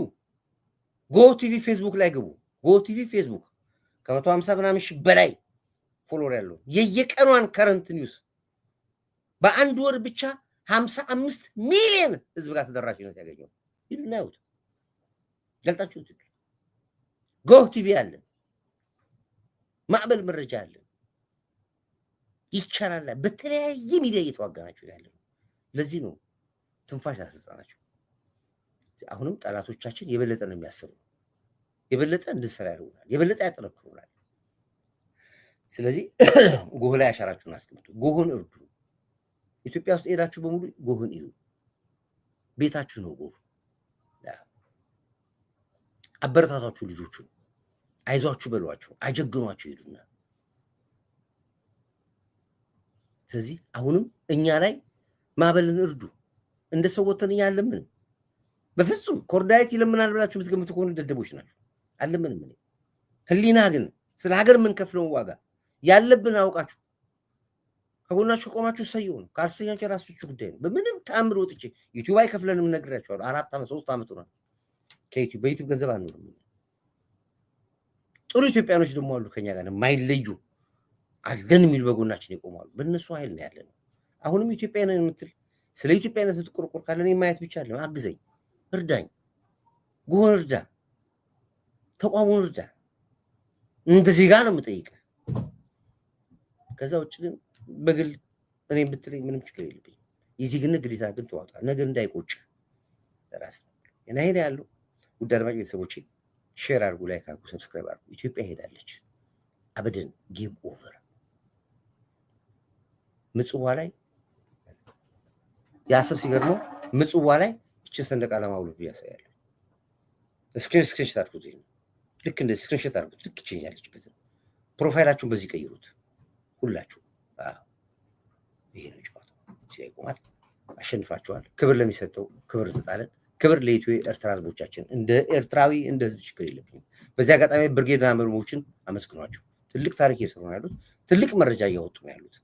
ጎ ቲቪ ፌስቡክ ላይ ግቡ። ጎ ቲቪ ፌስቡክ ከ150 ምናምን ሺህ በላይ ፎሎወር ያለው የየቀኗን ከረንት ኒውስ በአንድ ወር ብቻ 55 ሚሊዮን ህዝብ ጋር ተደራሽነት ያገኘው። ሂዱና ያዩት፣ ገልጣችሁት። ጎ ቲቪ አለን። ማዕበል መረጃ አለን። ይቻላል። በተለያየ ሚዲያ እየተዋጋናችሁ ያለው ለዚህ ነው ትንፋሽ ያስጸናችሁ። አሁንም ጠላቶቻችን የበለጠ ነው የሚያስሩ፣ የበለጠ እንድንሰራ ያደርጉናል፣ የበለጠ ያጠነክሩናል። ስለዚህ ጎህ ላይ አሻራችሁን አስቀምጡ። ጎህን እርዱ። ኢትዮጵያ ውስጥ ሄዳችሁ በሙሉ ጎህን እዩ። ቤታችሁ ነው ጎህ። አበረታታችሁ፣ ልጆቹ አይዟችሁ በሏቸው፣ አጀግኗቸው ሄዱና። ስለዚህ አሁንም እኛ ላይ ማዕበልን እርዱ። እንደ ሰው ወተን እኛ አለምን በፍጹም ኮርዳይት ይለምናል ብላችሁ የምትገምቱ ከሆነ ደደቦች ናችሁ። አለምንም እኔ ህሊና ግን ስለ ሀገር የምንከፍለው ዋጋ ያለብን አውቃችሁ ከጎናችሁ ቆማችሁ ሰየው ነው። ካልሰኛችሁ የራሳችሁ ጉዳይ ነው። በምንም ተአምር ወጥቼ ዩቲዩብ አይከፍለንም ነግራችኋለሁ። 4 ዓመት 3 ዓመት ሆኗል ከዩቲዩብ በዩቲዩብ ገንዘብ አንኖርም። ጥሩ ኢትዮጵያኖች ደግሞ አሉ ከኛ ጋር የማይለዩ አለን የሚሉ በጎናችን ይቆማሉ። በእነሱ ኃይል ነው ያለነው። አሁንም ኢትዮጵያውያን የምትል ስለ ኢትዮጵያነት የምትቆርቆር ካለ እኔ ማየት ብቻ አለ። አግዘኝ፣ እርዳኝ፣ ጎህን እርዳ፣ ተቋሙን እርዳ። እንደዚህ ጋር ነው የምጠይቅህ። ከዛ ውጭ ግን በግል እኔ ብትለኝ ምንም ችግር የለብኝም። የዜግነት ግዴታ ግን ተዋጣ። ነገር እንዳይቆጭ ራስ ነው እና ሄዳ ያለው ውድ አድማጭ ቤተሰቦቼ ሼር አድርጉ፣ ላይክ አድርጉ፣ ሰብስክራይብ አድርጉ። ኢትዮጵያ ሄዳለች። አበደን ጌም ኦቨር። ምጽዋ ላይ ያሰብ ሲገርመው ምጽዋ ላይ እቺ ሰንደቅ ዓላማ ብሎ ያሳያል። ስክሪንሾት አድርጉት። ልክ እንደ ስክሪንሾት አድርጉት። ልክ ይችኛለችበት። ፕሮፋይላችሁን በዚህ ቀይሩት ሁላችሁ። ይሄ ነው ጨዋታው። ሲያቆማል አሸንፋችኋል። ክብር ለሚሰጠው ክብር እንሰጣለን። ክብር ለኢትዮ ኤርትራ ህዝቦቻችን። እንደ ኤርትራዊ እንደ ህዝብ ችግር የለብኝም። በዚህ አጋጣሚ ብርጌድ ናመድሞችን አመስግኗቸው። ትልቅ ታሪክ እየሰሩ ነው ያሉት። ትልቅ መረጃ እያወጡ ነው ያሉት።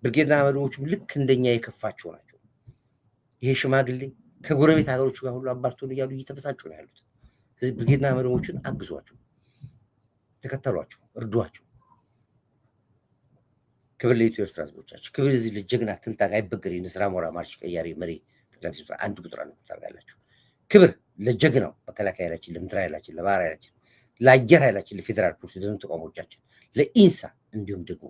ብርጌድ ናመድሞችም ልክ እንደኛ የከፋቸው ናቸው። ይሄ ሽማግሌ ከጎረቤት ሀገሮች ጋር ሁሉ አባርቶን እያሉ እየተበሳጩ ነው ያሉት። ብርጌድ ናመድሞችን አግዟቸው፣ ተከተሏቸው፣ እርዷቸው። ክብር ለኢትዮ ኤርትራ ህዝቦቻችን። ክብር እዚህ ለጀግና ትንታግ አይበገሬ ንስራ ሞራ ማርሽ ቀያሪ መሪ ጠቅላይ ሚኒስትር አንድ ቁጥር አንድ ታርጋላችሁ። ክብር ለጀግናው መከላከያ ኃይላችን፣ ለምድር ኃይላችን፣ ለባህር ኃይላችን፣ ለአየር ኃይላችን፣ ለፌዴራል ፖሊስ፣ ለደህንነት ተቋሞቻችን፣ ለኢንሳ እንዲሁም ደግሞ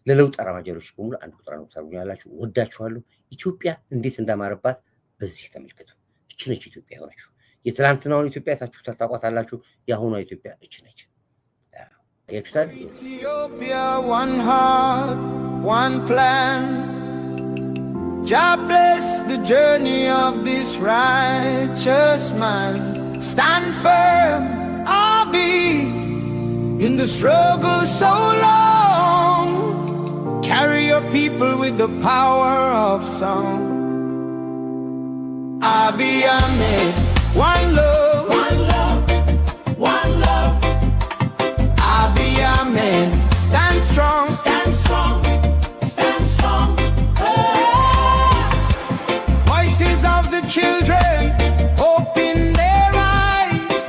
ለለውጥ አራማጆች በሙሉ አንድ ቁጥር አንድ ታርጉኛላችሁ። ወዳችኋለሁ። ኢትዮጵያ እንዴት እንዳማረባት በዚህ ተመልከቱ። እቺ ነች ኢትዮጵያ ሆነችሁ። የትላንትናውን ኢትዮጵያ ታችሁታል፣ ታውቋታላችሁ። የአሁኗ ኢትዮጵያ እቺ ነች። Ethiopia, one heart, one plan. Jah bless the journey of this righteous man. Stand firm, I'll be in the struggle so long. Carry your people with the power of song. I'll be amen. One love, one love, one love. Amen. Stand strong, stand strong, stand strong. Hey. Voices of the children, hope in their eyes,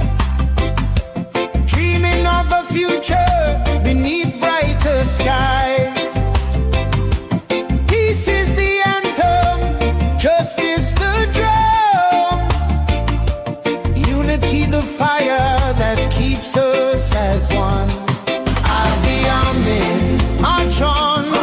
dreaming of a future beneath brighter skies. Peace is the anthem, justice the drum, unity the fire that keeps us as one. March on.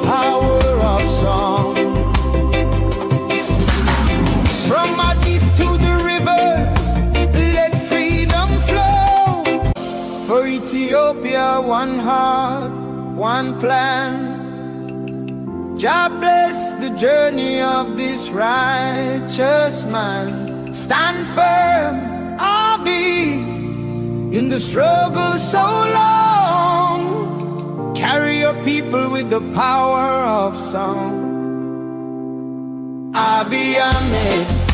power of song. From Addis to the rivers, let freedom flow. For Ethiopia, one heart, one plan. Jah bless the journey of this righteous man. Stand firm, I'll be in the struggle so long. Carry your people with the power of song. Abiy Ahmed.